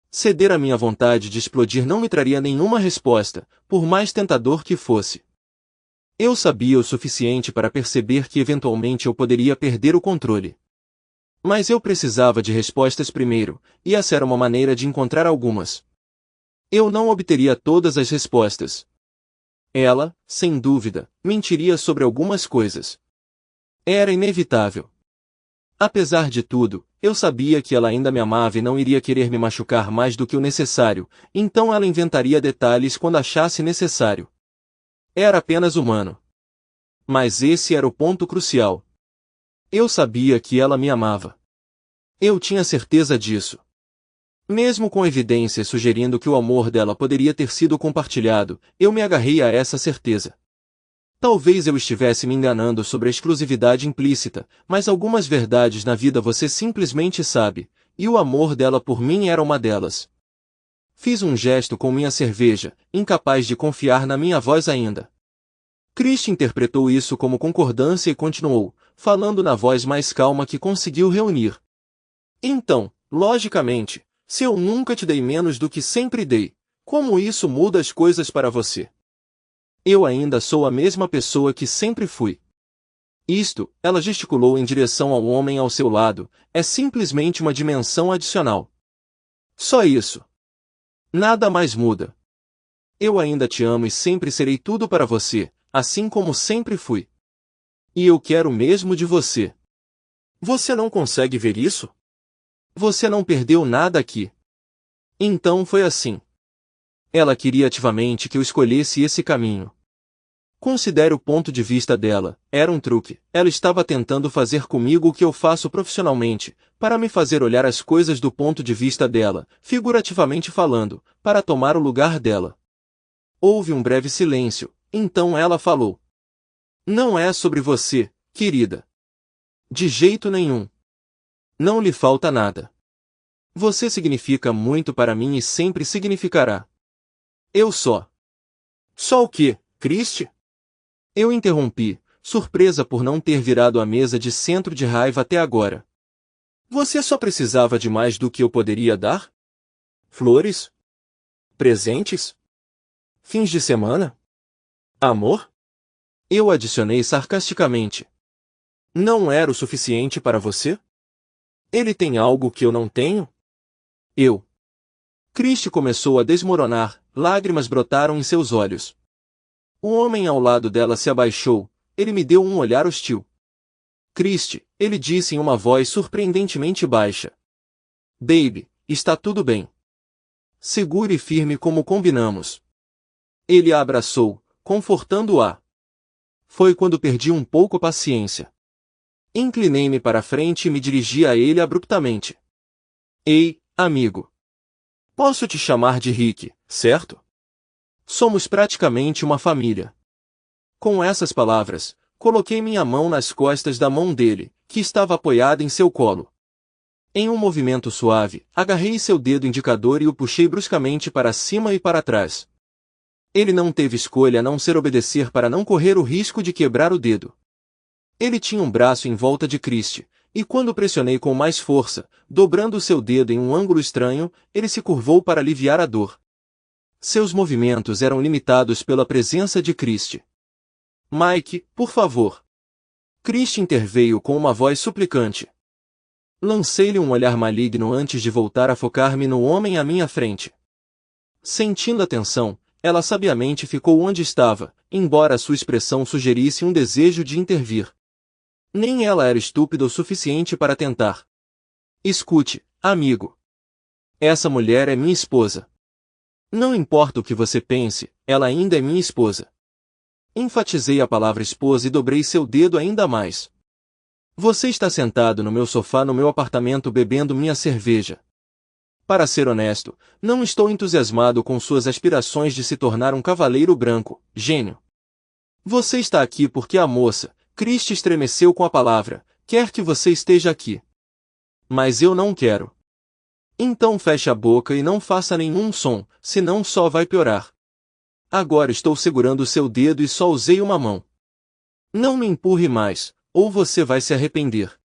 Ceder à minha vontade de explodir não me traria nenhuma resposta, por mais tentador que fosse. Eu sabia o suficiente para perceber que eventualmente eu poderia perder o controle. Mas eu precisava de respostas primeiro, e essa era uma maneira de encontrar algumas. Eu não obteria todas as respostas. Ela, sem dúvida, mentiria sobre algumas coisas. Era inevitável. Apesar de tudo, eu sabia que ela ainda me amava e não iria querer me machucar mais do que o necessário, então ela inventaria detalhes quando achasse necessário. Era apenas humano. Mas esse era o ponto crucial. Eu sabia que ela me amava. Eu tinha certeza disso. Mesmo com evidências sugerindo que o amor dela poderia ter sido compartilhado, eu me agarrei a essa certeza. Talvez eu estivesse me enganando sobre a exclusividade implícita, mas algumas verdades na vida você simplesmente sabe, e o amor dela por mim era uma delas. Fiz um gesto com minha cerveja, incapaz de confiar na minha voz ainda. Christie interpretou isso como concordância e continuou, falando na voz mais calma que conseguiu reunir. Então, logicamente, se eu nunca te dei menos do que sempre dei, como isso muda as coisas para você? Eu ainda sou a mesma pessoa que sempre fui. Isto, ela gesticulou em direção ao homem ao seu lado, é simplesmente uma dimensão adicional. Só isso. Nada mais muda. Eu ainda te amo e sempre serei tudo para você, assim como sempre fui. E eu quero o mesmo de você. Você não consegue ver isso? Você não perdeu nada aqui. Então foi assim. Ela queria ativamente que eu escolhesse esse caminho. Considere o ponto de vista dela, era um truque, ela estava tentando fazer comigo o que eu faço profissionalmente, para me fazer olhar as coisas do ponto de vista dela, figurativamente falando, para tomar o lugar dela. Houve um breve silêncio, então ela falou. Não é sobre você, querida. De jeito nenhum. Não lhe falta nada. Você significa muito para mim e sempre significará. Eu só. Só o quê, Christie? Eu interrompi, surpresa por não ter virado a mesa de centro de raiva até agora. Você só precisava de mais do que eu poderia dar? Flores? Presentes? Fins de semana? Amor? Eu adicionei sarcasticamente. Não era o suficiente para você? Ele tem algo que eu não tenho? Eu. Christie começou a desmoronar, lágrimas brotaram em seus olhos. O homem ao lado dela se abaixou, ele me deu um olhar hostil. Christie, ele disse em uma voz surpreendentemente baixa. Baby, está tudo bem. Segure e firme como combinamos. Ele a abraçou, confortando-a. Foi quando perdi um pouco a paciência. Inclinei-me para a frente e me dirigi a ele abruptamente. Ei, amigo. Posso te chamar de Rick, certo? Somos praticamente uma família. Com essas palavras, coloquei minha mão nas costas da mão dele, que estava apoiada em seu colo. Em um movimento suave, agarrei seu dedo indicador e o puxei bruscamente para cima e para trás. Ele não teve escolha a não ser obedecer para não correr o risco de quebrar o dedo. Ele tinha um braço em volta de Christie, e quando pressionei com mais força, dobrando seu dedo em um ângulo estranho, ele se curvou para aliviar a dor. Seus movimentos eram limitados pela presença de Christie. Mike, por favor. Christie interveio com uma voz suplicante. Lancei-lhe um olhar maligno antes de voltar a focar-me no homem à minha frente. Sentindo a tensão, ela sabiamente ficou onde estava, embora sua expressão sugerisse um desejo de intervir. Nem ela era estúpida o suficiente para tentar. Escute, amigo. Essa mulher é minha esposa. Não importa o que você pense, ela ainda é minha esposa. Enfatizei a palavra esposa e dobrei seu dedo ainda mais. Você está sentado no meu sofá no meu apartamento bebendo minha cerveja. Para ser honesto, não estou entusiasmado com suas aspirações de se tornar um cavaleiro branco, gênio. Você está aqui porque a moça, Christie estremeceu com a palavra, quer que você esteja aqui. Mas eu não quero. Então feche a boca e não faça nenhum som, senão só vai piorar. Agora estou segurando seu dedo e só usei uma mão. Não me empurre mais, ou você vai se arrepender.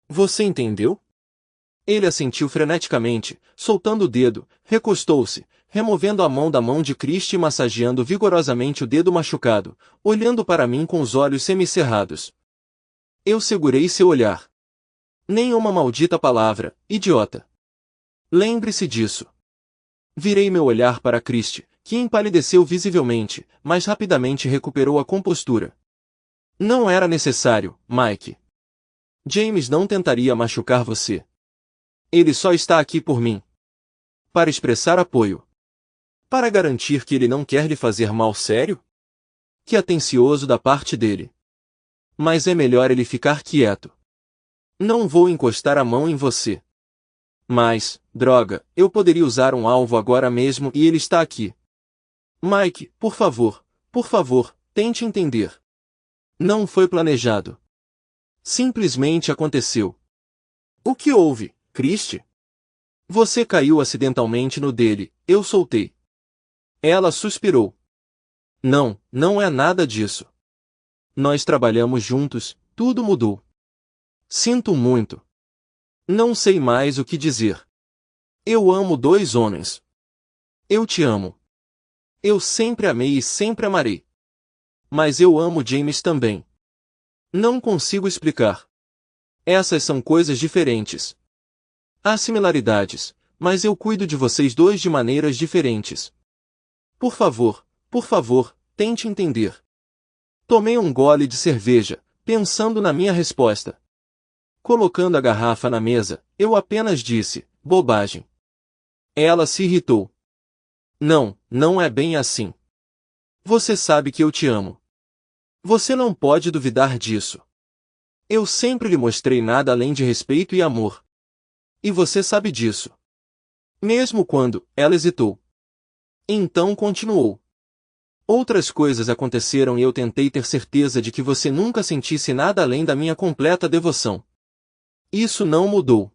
Você entendeu? Ele assentiu freneticamente, soltando o dedo, recostou-se, removendo a mão da mão de Christie e massageando vigorosamente o dedo machucado, olhando para mim com os olhos semicerrados. Eu segurei seu olhar. Nenhuma maldita palavra, idiota. Lembre-se disso. Virei meu olhar para Christie, que empalideceu visivelmente, mas rapidamente recuperou a compostura. Não era necessário, Mike. James não tentaria machucar você. Ele só está aqui por mim. Para expressar apoio. Para garantir que ele não quer lhe fazer mal sério? Que atencioso da parte dele. Mas é melhor ele ficar quieto. Não vou encostar a mão em você. Mas, droga, eu poderia usar um alvo agora mesmo e ele está aqui. Mike, por favor, tente entender. Não foi planejado. Simplesmente aconteceu. O que houve, Christie? Você caiu acidentalmente no dele, eu soltei. Ela suspirou. Não, não é nada disso. Nós trabalhamos juntos, tudo mudou. Sinto muito. Não sei mais o que dizer. Eu amo dois homens. Eu te amo. Eu sempre amei e sempre amarei. Mas eu amo James também. Não consigo explicar. Essas são coisas diferentes. Há similaridades, mas eu cuido de vocês dois de maneiras diferentes. Por favor, tente entender. Tomei um gole de cerveja, pensando na minha resposta. Colocando a garrafa na mesa, eu apenas disse, bobagem. Ela se irritou. Não, não é bem assim. Você sabe que eu te amo. Você não pode duvidar disso. Eu sempre lhe mostrei nada além de respeito e amor. E você sabe disso. Mesmo quando, ela hesitou. Então continuou. Outras coisas aconteceram e eu tentei ter certeza de que você nunca sentisse nada além da minha completa devoção. Isso não mudou.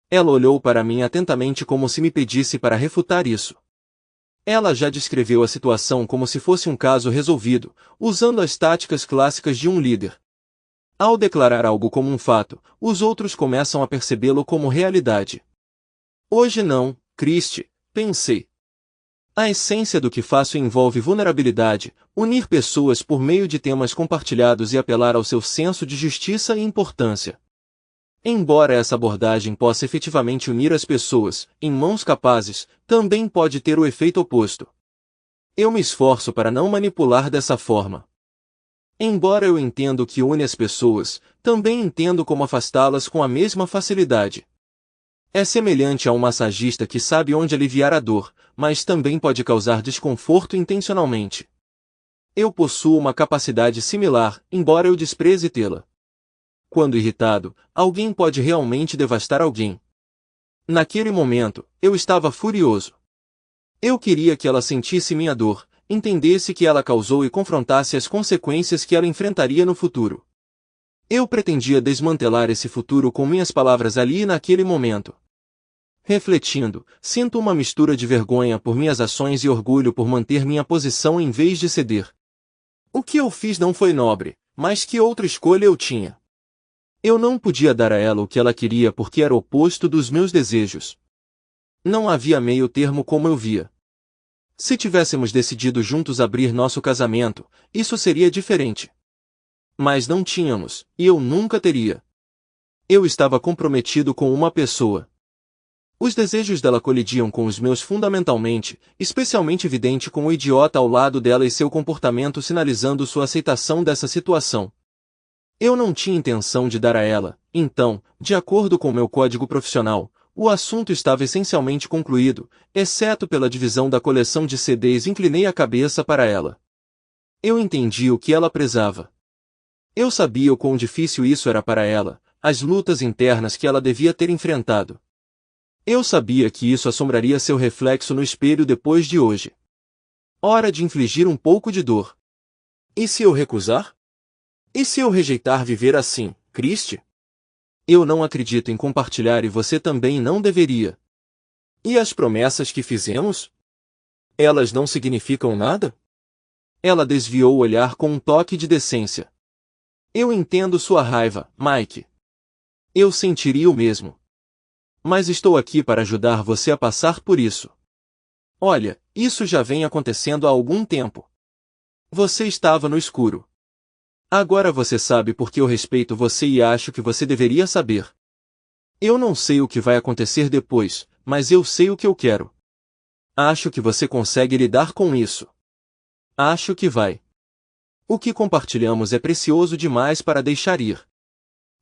Ela olhou para mim atentamente como se me pedisse para refutar isso. Ela já descreveu a situação como se fosse um caso resolvido, usando as táticas clássicas de um líder. Ao declarar algo como um fato, os outros começam a percebê-lo como realidade. Hoje não, Christie, pensei. A essência do que faço envolve vulnerabilidade, unir pessoas por meio de temas compartilhados e apelar ao seu senso de justiça e importância. Embora essa abordagem possa efetivamente unir as pessoas, em mãos capazes, também pode ter o efeito oposto. Eu me esforço para não manipular dessa forma. Embora eu entenda o que une as pessoas, também entendo como afastá-las com a mesma facilidade. É semelhante a um massagista que sabe onde aliviar a dor, mas também pode causar desconforto intencionalmente. Eu possuo uma capacidade similar, embora eu despreze tê-la. Quando irritado, alguém pode realmente devastar alguém. Naquele momento, eu estava furioso. Eu queria que ela sentisse minha dor, entendesse que ela causou e confrontasse as consequências que ela enfrentaria no futuro. Eu pretendia desmantelar esse futuro com minhas palavras ali e naquele momento. Refletindo, sinto uma mistura de vergonha por minhas ações e orgulho por manter minha posição em vez de ceder. O que eu fiz não foi nobre, mas que outra escolha eu tinha? Eu não podia dar a ela o que ela queria porque era o oposto dos meus desejos. Não havia meio termo como eu via. Se tivéssemos decidido juntos abrir nosso casamento, isso seria diferente. Mas não tínhamos, e eu nunca teria. Eu estava comprometido com uma pessoa. Os desejos dela colidiam com os meus fundamentalmente, especialmente evidente com o idiota ao lado dela e seu comportamento sinalizando sua aceitação dessa situação. Eu não tinha intenção de dar a ela, então, de acordo com meu código profissional, o assunto estava essencialmente concluído, exceto pela divisão da coleção de CDs. Inclinei a cabeça para ela. Eu entendi o que ela prezava. Eu sabia o quão difícil isso era para ela, as lutas internas que ela devia ter enfrentado. Eu sabia que isso assombraria seu reflexo no espelho depois de hoje. Hora de infligir um pouco de dor. E se eu recusar? E se eu rejeitar viver assim, Christie? Eu não acredito em compartilhar e você também não deveria. E as promessas que fizemos? Elas não significam nada? Ela desviou o olhar com um toque de decência. Eu entendo sua raiva, Mike. Eu sentiria o mesmo. Mas estou aqui para ajudar você a passar por isso. Olha, isso já vem acontecendo há algum tempo. Você estava no escuro. Agora você sabe porque eu respeito você e acho que você deveria saber. Eu não sei o que vai acontecer depois, mas eu sei o que eu quero. Acho que você consegue lidar com isso. Acho que vai. O que compartilhamos é precioso demais para deixar ir.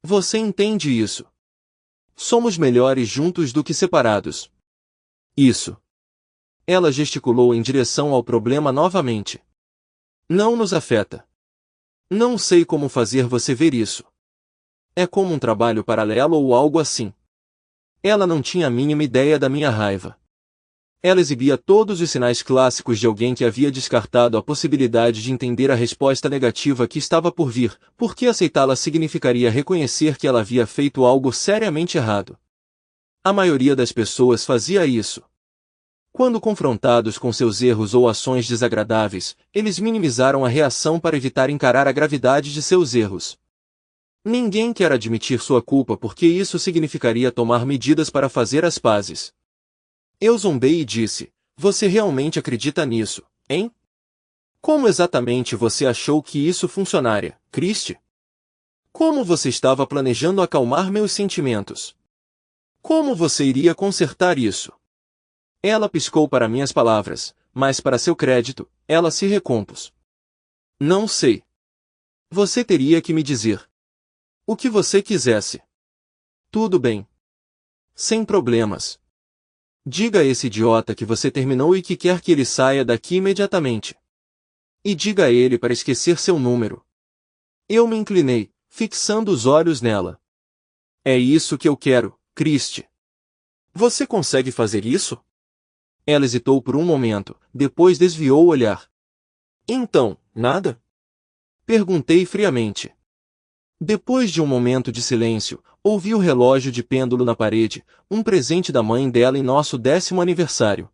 Você entende isso? Somos melhores juntos do que separados. Isso. Ela gesticulou em direção ao problema novamente. Não nos afeta. Não sei como fazer você ver isso. É como um trabalho paralelo ou algo assim. Ela não tinha a mínima ideia da minha raiva. Ela exibia todos os sinais clássicos de alguém que havia descartado a possibilidade de entender a resposta negativa que estava por vir, porque aceitá-la significaria reconhecer que ela havia feito algo seriamente errado. A maioria das pessoas fazia isso. Quando confrontados com seus erros ou ações desagradáveis, eles minimizaram a reação para evitar encarar a gravidade de seus erros. Ninguém quer admitir sua culpa porque isso significaria tomar medidas para fazer as pazes. Eu zombei e disse, você realmente acredita nisso, hein? Como exatamente você achou que isso funcionaria, Christie? Como você estava planejando acalmar meus sentimentos? Como você iria consertar isso? Ela piscou para minhas palavras, mas para seu crédito, ela se recompôs. Não sei. Você teria que me dizer. O que você quisesse. Tudo bem. Sem problemas. Diga a esse idiota que você terminou e que quer que ele saia daqui imediatamente. E diga a ele para esquecer seu número. Eu me inclinei, fixando os olhos nela. É isso que eu quero, Christie. Você consegue fazer isso? Ela hesitou por um momento, depois desviou o olhar. Então, nada? Perguntei friamente. Depois de um momento de silêncio, ouvi o relógio de pêndulo na parede, um presente da mãe dela em nosso 10º aniversário.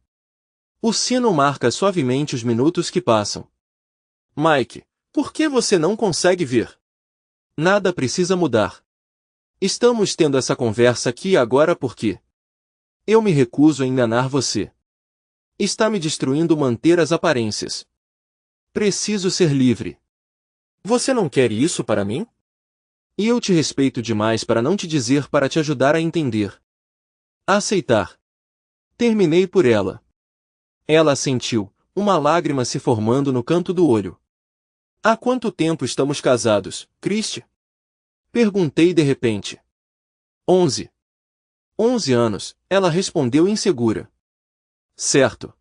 O sino marca suavemente os minutos que passam. Mike, por que você não consegue ver? Nada precisa mudar. Estamos tendo essa conversa aqui e agora porque eu me recuso a enganar você. Está me destruindo manter as aparências. Preciso ser livre. Você não quer isso para mim? E eu te respeito demais para não te dizer para te ajudar a entender. A aceitar. Terminei por ela. Ela assentiu, uma lágrima se formando no canto do olho. Há quanto tempo estamos casados, Christie? Perguntei de repente. 11. 11 anos, ela respondeu insegura. Certo.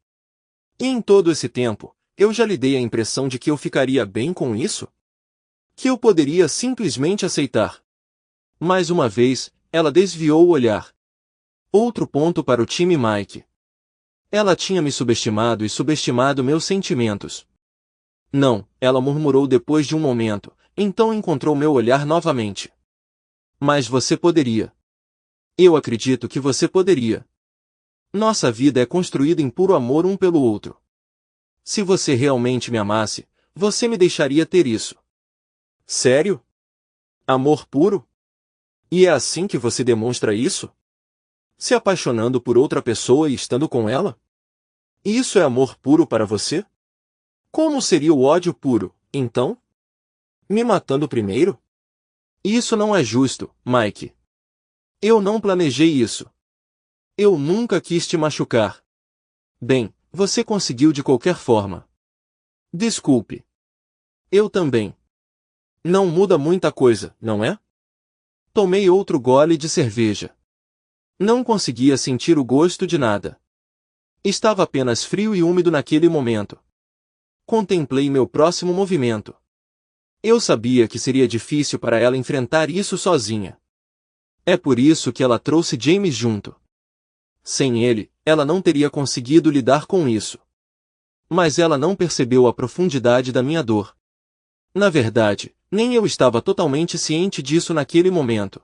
E em todo esse tempo, eu já lhe dei a impressão de que eu ficaria bem com isso? Que eu poderia simplesmente aceitar. Mais uma vez, ela desviou o olhar. Outro ponto para o time Mike. Ela tinha me subestimado e subestimado meus sentimentos. Não, ela murmurou depois de um momento, então encontrou meu olhar novamente. Mas você poderia. Eu acredito que você poderia. Nossa vida é construída em puro amor um pelo outro. Se você realmente me amasse, você me deixaria ter isso. Sério? Amor puro? E é assim que você demonstra isso? Se apaixonando por outra pessoa e estando com ela? Isso é amor puro para você? Como seria o ódio puro, então? Me matando primeiro? Isso não é justo, Mike. Eu não planejei isso. Eu nunca quis te machucar. Bem, você conseguiu de qualquer forma. Desculpe. Eu também. Não muda muita coisa, não é? Tomei outro gole de cerveja. Não conseguia sentir o gosto de nada. Estava apenas frio e úmido naquele momento. Contemplei meu próximo movimento. Eu sabia que seria difícil para ela enfrentar isso sozinha. É por isso que ela trouxe James junto. Sem ele, ela não teria conseguido lidar com isso. Mas ela não percebeu a profundidade da minha dor. Na verdade, nem eu estava totalmente ciente disso naquele momento.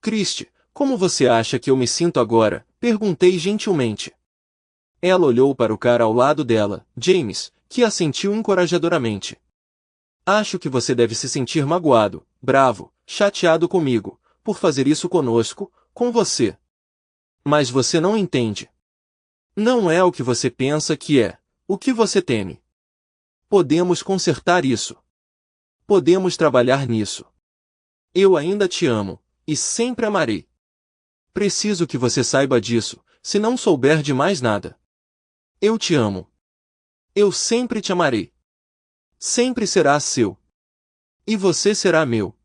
Christy, como você acha que eu me sinto agora? Perguntei gentilmente. Ela olhou para o cara ao lado dela, James, que assentiu encorajadoramente. Acho que você deve se sentir magoado, bravo, chateado comigo, por fazer isso conosco, com você. Mas você não entende. Não é o que você pensa que é, o que você teme. Podemos consertar isso. Podemos trabalhar nisso. Eu ainda te amo, e sempre amarei. Preciso que você saiba disso, se não souber de mais nada. Eu te amo. Eu sempre te amarei. Sempre será seu. E você será meu.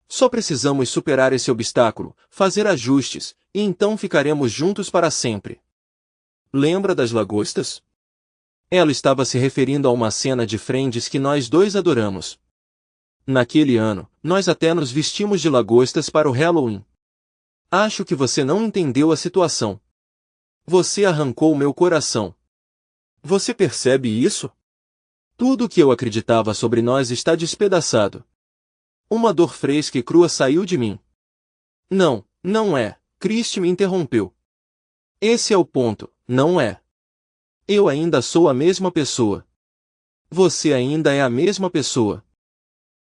Só precisamos superar esse obstáculo, fazer ajustes, e então ficaremos juntos para sempre. Lembra das lagostas? Ela estava se referindo a uma cena de Friends que nós dois adoramos. Naquele ano, nós até nos vestimos de lagostas para o Halloween. Acho que você não entendeu a situação. Você arrancou meu coração. Você percebe isso? Tudo o que eu acreditava sobre nós está despedaçado. Uma dor fresca e crua saiu de mim. Não, não é, Christy me interrompeu. Esse é o ponto, não é. Eu ainda sou a mesma pessoa. Você ainda é a mesma pessoa.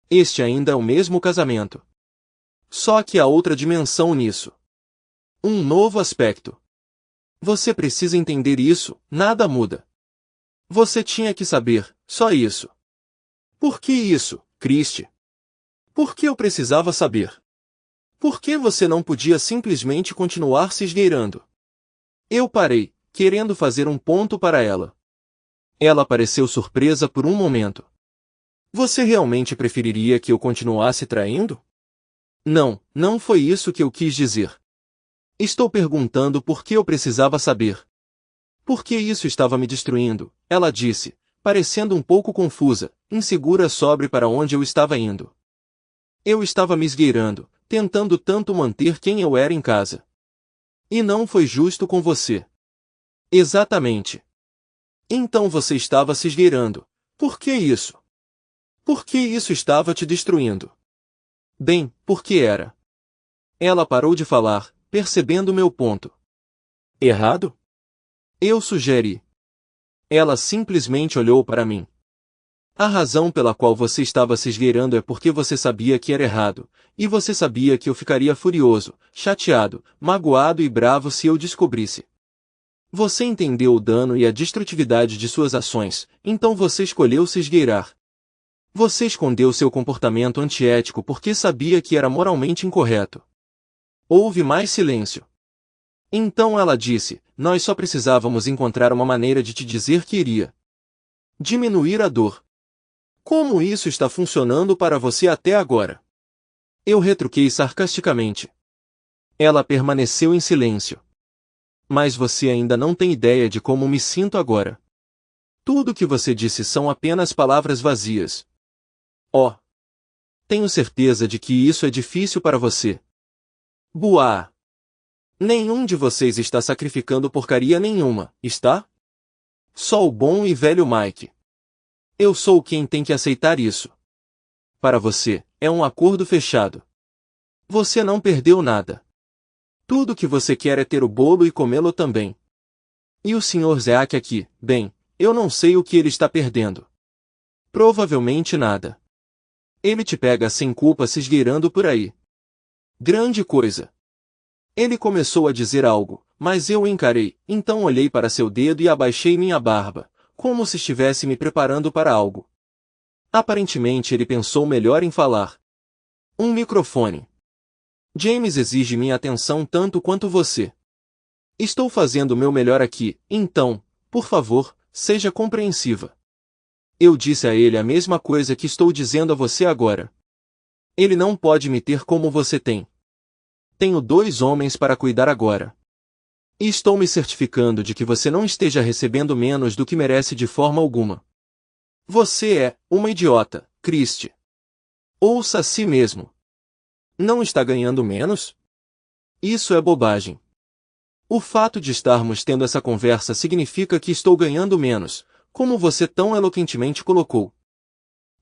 Este ainda é o mesmo casamento. Só que há outra dimensão nisso. Um novo aspecto. Você precisa entender isso, nada muda. Você tinha que saber, só isso. Por que isso, Christy? Por que eu precisava saber? Por que você não podia simplesmente continuar se esgueirando? Eu parei, querendo fazer um ponto para ela. Ela pareceu surpresa por um momento. Você realmente preferiria que eu continuasse traindo? Não, não foi isso que eu quis dizer. Estou perguntando por que eu precisava saber. Por que isso estava me destruindo, ela disse, parecendo um pouco confusa, insegura sobre para onde eu estava indo. Eu estava me esgueirando, tentando tanto manter quem eu era em casa. E não foi justo com você. Exatamente. Então você estava se esgueirando. Por que isso? Por que isso estava te destruindo? Bem, porque era. Ela parou de falar, percebendo meu ponto. Errado? Eu sugeri. Ela simplesmente olhou para mim. A razão pela qual você estava se esgueirando é porque você sabia que era errado, e você sabia que eu ficaria furioso, chateado, magoado e bravo se eu descobrisse. Você entendeu o dano e a destrutividade de suas ações, então você escolheu se esgueirar. Você escondeu seu comportamento antiético porque sabia que era moralmente incorreto. Houve mais silêncio. Então ela disse, nós só precisávamos encontrar uma maneira de te dizer que iria diminuir a dor. Como isso está funcionando para você até agora? Eu retruquei sarcasticamente. Ela permaneceu em silêncio. Mas você ainda não tem ideia de como me sinto agora. Tudo que você disse são apenas palavras vazias. Oh! Tenho certeza de que isso é difícil para você. Buá! Nenhum de vocês está sacrificando porcaria nenhuma, está? Só o bom e velho Mike. Eu sou quem tem que aceitar isso. Para você, é um acordo fechado. Você não perdeu nada. Tudo que você quer é ter o bolo e comê-lo também. E o Sr. Zeak aqui, bem, eu não sei o que ele está perdendo. Provavelmente nada. Ele te pega sem culpa se esgueirando por aí. Grande coisa. Ele começou a dizer algo, mas eu o encarei, então olhei para seu dedo e abaixei minha barba, como se estivesse me preparando para algo. Aparentemente ele pensou melhor em falar. Um microfone. James exige minha atenção tanto quanto você. Estou fazendo o meu melhor aqui, então, por favor, seja compreensiva. Eu disse a ele a mesma coisa que estou dizendo a você agora. Ele não pode me ter como você tem. Tenho 2 homens para cuidar agora. E estou me certificando de que você não esteja recebendo menos do que merece de forma alguma. Você é uma idiota, Christie. Ouça a si mesmo. Não está ganhando menos? Isso é bobagem. O fato de estarmos tendo essa conversa significa que estou ganhando menos, como você tão eloquentemente colocou.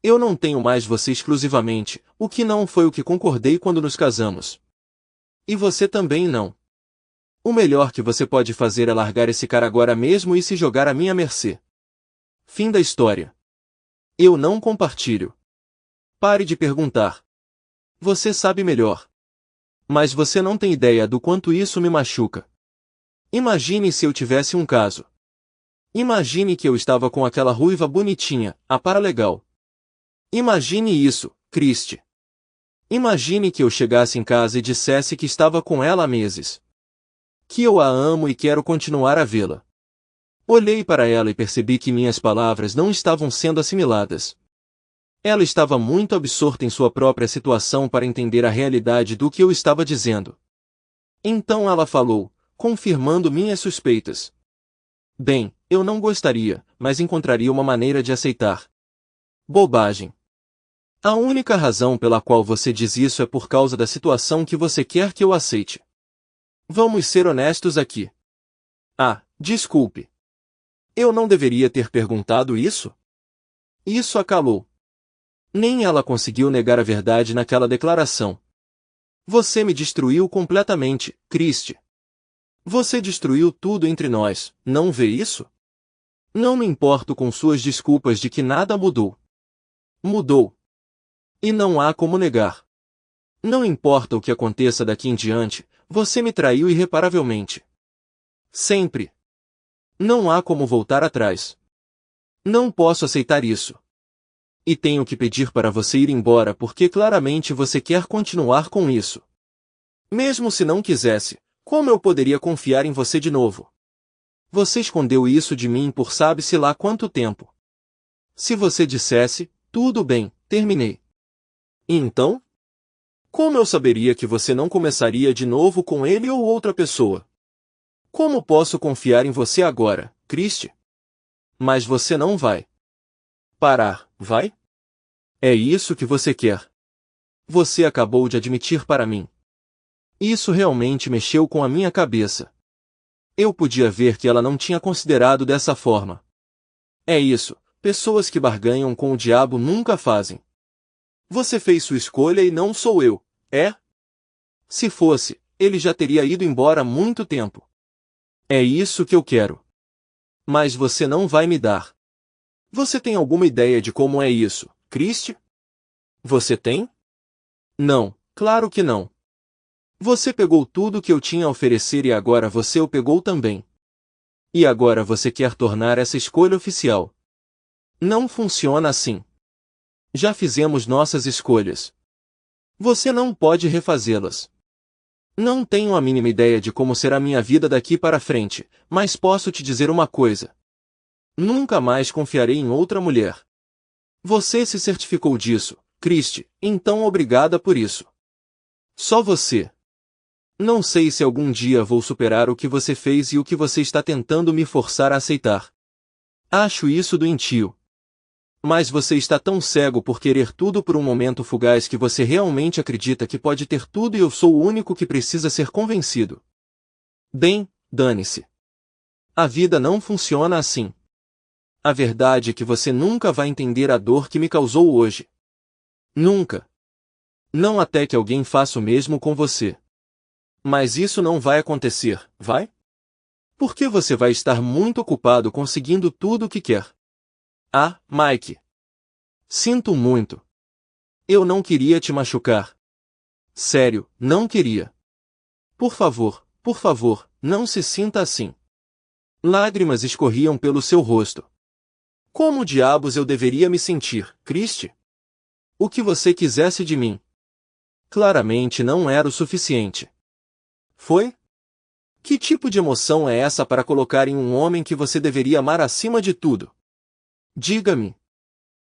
Eu não tenho mais você exclusivamente, o que não foi o que concordei quando nos casamos. E você também não. O melhor que você pode fazer é largar esse cara agora mesmo e se jogar à minha mercê. Fim da história. Eu não compartilho. Pare de perguntar. Você sabe melhor. Mas você não tem ideia do quanto isso me machuca. Imagine se eu tivesse um caso. Imagine que eu estava com aquela ruiva bonitinha, a paralegal. Imagine isso, Christie. Imagine que eu chegasse em casa e dissesse que estava com ela há meses. Que eu a amo e quero continuar a vê-la. Olhei para ela e percebi que minhas palavras não estavam sendo assimiladas. Ela estava muito absorta em sua própria situação para entender a realidade do que eu estava dizendo. Então ela falou, confirmando minhas suspeitas. Bem, eu não gostaria, mas encontraria uma maneira de aceitar. Bobagem. A única razão pela qual você diz isso é por causa da situação que você quer que eu aceite. Vamos ser honestos aqui. Ah, desculpe. Eu não deveria ter perguntado isso? Isso a calou. Nem ela conseguiu negar a verdade naquela declaração. Você me destruiu completamente, Christie. Você destruiu tudo entre nós, não vê isso? Não me importo com suas desculpas de que nada mudou. Mudou. E não há como negar. Não importa o que aconteça daqui em diante, você me traiu irreparavelmente. Sempre. Não há como voltar atrás. Não posso aceitar isso. E tenho que pedir para você ir embora porque claramente você quer continuar com isso. Mesmo se não quisesse, como eu poderia confiar em você de novo? Você escondeu isso de mim por sabe-se lá quanto tempo. Se você dissesse, tudo bem, terminei. E então? Como eu saberia que você não começaria de novo com ele ou outra pessoa? Como posso confiar em você agora, Christie? Mas você não vai parar, vai? É isso que você quer. Você acabou de admitir para mim. Isso realmente mexeu com a minha cabeça. Eu podia ver que ela não tinha considerado dessa forma. É isso, pessoas que barganham com o diabo nunca fazem. Você fez sua escolha e não sou eu, é? Se fosse, ele já teria ido embora há muito tempo. É isso que eu quero. Mas você não vai me dar. Você tem alguma ideia de como é isso, Christie? Você tem? Não, claro que não. Você pegou tudo que eu tinha a oferecer e agora você o pegou também. E agora você quer tornar essa escolha oficial. Não funciona assim. Já fizemos nossas escolhas. Você não pode refazê-las. Não tenho a mínima ideia de como será minha vida daqui para frente, mas posso te dizer uma coisa. Nunca mais confiarei em outra mulher. Você se certificou disso, Christie, então obrigada por isso. Só você. Não sei se algum dia vou superar o que você fez e o que você está tentando me forçar a aceitar. Acho isso doentio. Mas você está tão cego por querer tudo por um momento fugaz que você realmente acredita que pode ter tudo e eu sou o único que precisa ser convencido. Bem, dane-se. A vida não funciona assim. A verdade é que você nunca vai entender a dor que me causou hoje. Nunca. Não até que alguém faça o mesmo com você. Mas isso não vai acontecer, vai? Porque você vai estar muito ocupado conseguindo tudo o que quer. Ah, Mike. Sinto muito. Eu não queria te machucar. Sério, não queria. Por favor, não se sinta assim. Lágrimas escorriam pelo seu rosto. Como diabos eu deveria me sentir, Christie? O que você quisesse de mim. Claramente não era o suficiente. Foi? Que tipo de emoção é essa para colocar em um homem que você deveria amar acima de tudo? Diga-me.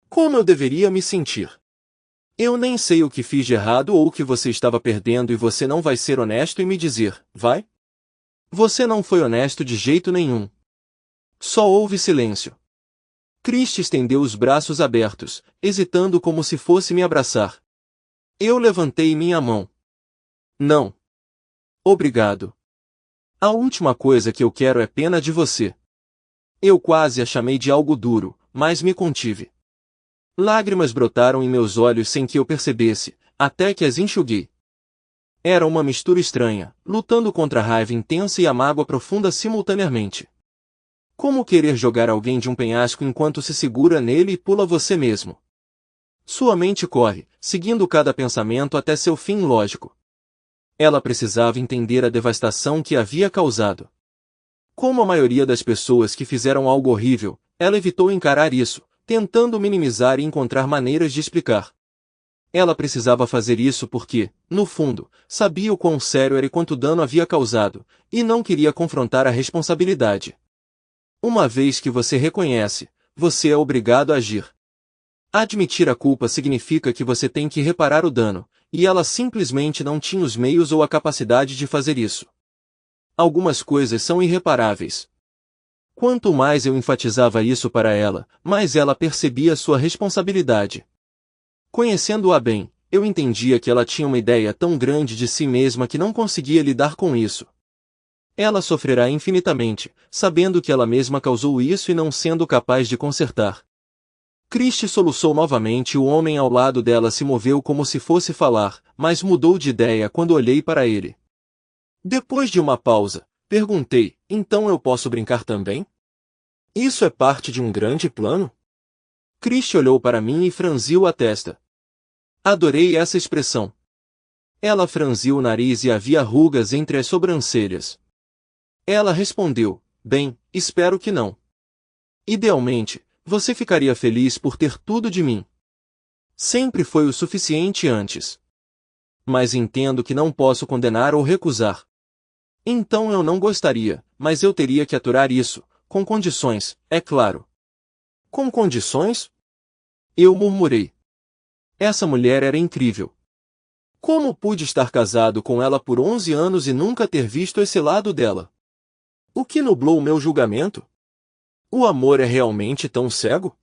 Como eu deveria me sentir? Eu nem sei o que fiz de errado ou o que você estava perdendo e você não vai ser honesto e me dizer, vai? Você não foi honesto de jeito nenhum. Só houve silêncio. Christie estendeu os braços abertos, hesitando como se fosse me abraçar. Eu levantei minha mão. Não. Obrigado. A última coisa que eu quero é pena de você. Eu quase a chamei de algo duro, mas me contive. Lágrimas brotaram em meus olhos sem que eu percebesse, até que as enxuguei. Era uma mistura estranha, lutando contra a raiva intensa e a mágoa profunda simultaneamente. Como querer jogar alguém de um penhasco enquanto se segura nele e pula você mesmo? Sua mente corre, seguindo cada pensamento até seu fim lógico. Ela precisava entender a devastação que havia causado. Como a maioria das pessoas que fizeram algo horrível, ela evitou encarar isso, tentando minimizar e encontrar maneiras de explicar. Ela precisava fazer isso porque, no fundo, sabia o quão sério era e quanto dano havia causado, e não queria confrontar a responsabilidade. Uma vez que você reconhece, você é obrigado a agir. Admitir a culpa significa que você tem que reparar o dano, e ela simplesmente não tinha os meios ou a capacidade de fazer isso. Algumas coisas são irreparáveis. Quanto mais eu enfatizava isso para ela, mais ela percebia sua responsabilidade. Conhecendo-a bem, eu entendia que ela tinha uma ideia tão grande de si mesma que não conseguia lidar com isso. Ela sofrerá infinitamente, sabendo que ela mesma causou isso e não sendo capaz de consertar. Christie soluçou novamente e o homem ao lado dela se moveu como se fosse falar, mas mudou de ideia quando olhei para ele. Depois de uma pausa, perguntei, então eu posso brincar também? Isso é parte de um grande plano? Christie olhou para mim e franziu a testa. Adorei essa expressão. Ela franziu o nariz e havia rugas entre as sobrancelhas. Ela respondeu, bem, espero que não. Idealmente, você ficaria feliz por ter tudo de mim. Sempre foi o suficiente antes. Mas entendo que não posso condenar ou recusar. Então eu não gostaria, mas eu teria que aturar isso, com condições, é claro. Com condições? Eu murmurei. Essa mulher era incrível. Como pude estar casado com ela por 11 anos e nunca ter visto esse lado dela? O que nublou meu julgamento? O amor é realmente tão cego?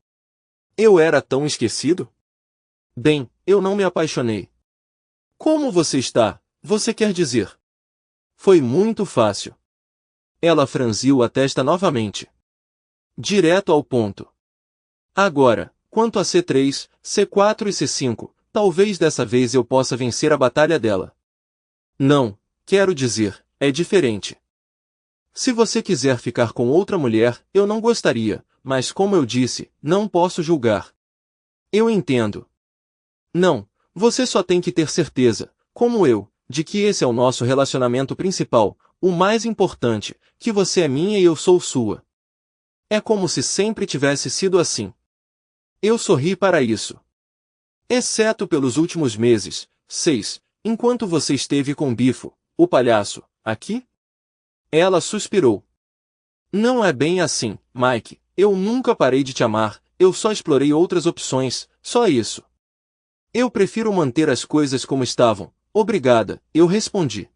Eu era tão esquecido? Bem, eu não me apaixonei. Como você está, você quer dizer? Foi muito fácil. Ela franziu a testa novamente. Direto ao ponto. Agora, quanto a C3, C4 e C5, talvez dessa vez eu possa vencer a batalha dela. Não, quero dizer, é diferente. Se você quiser ficar com outra mulher, eu não gostaria, mas como eu disse, não posso julgar. Eu entendo. Não, você só tem que ter certeza, como eu, de que esse é o nosso relacionamento principal, o mais importante, que você é minha e eu sou sua. É como se sempre tivesse sido assim. Eu sorri para isso. Exceto pelos últimos meses, 6, enquanto você esteve com Bifo, o palhaço, aqui? Ela suspirou. Não é bem assim, Mike, eu nunca parei de te amar, eu só explorei outras opções, só isso. Eu prefiro manter as coisas como estavam, obrigada, eu respondi.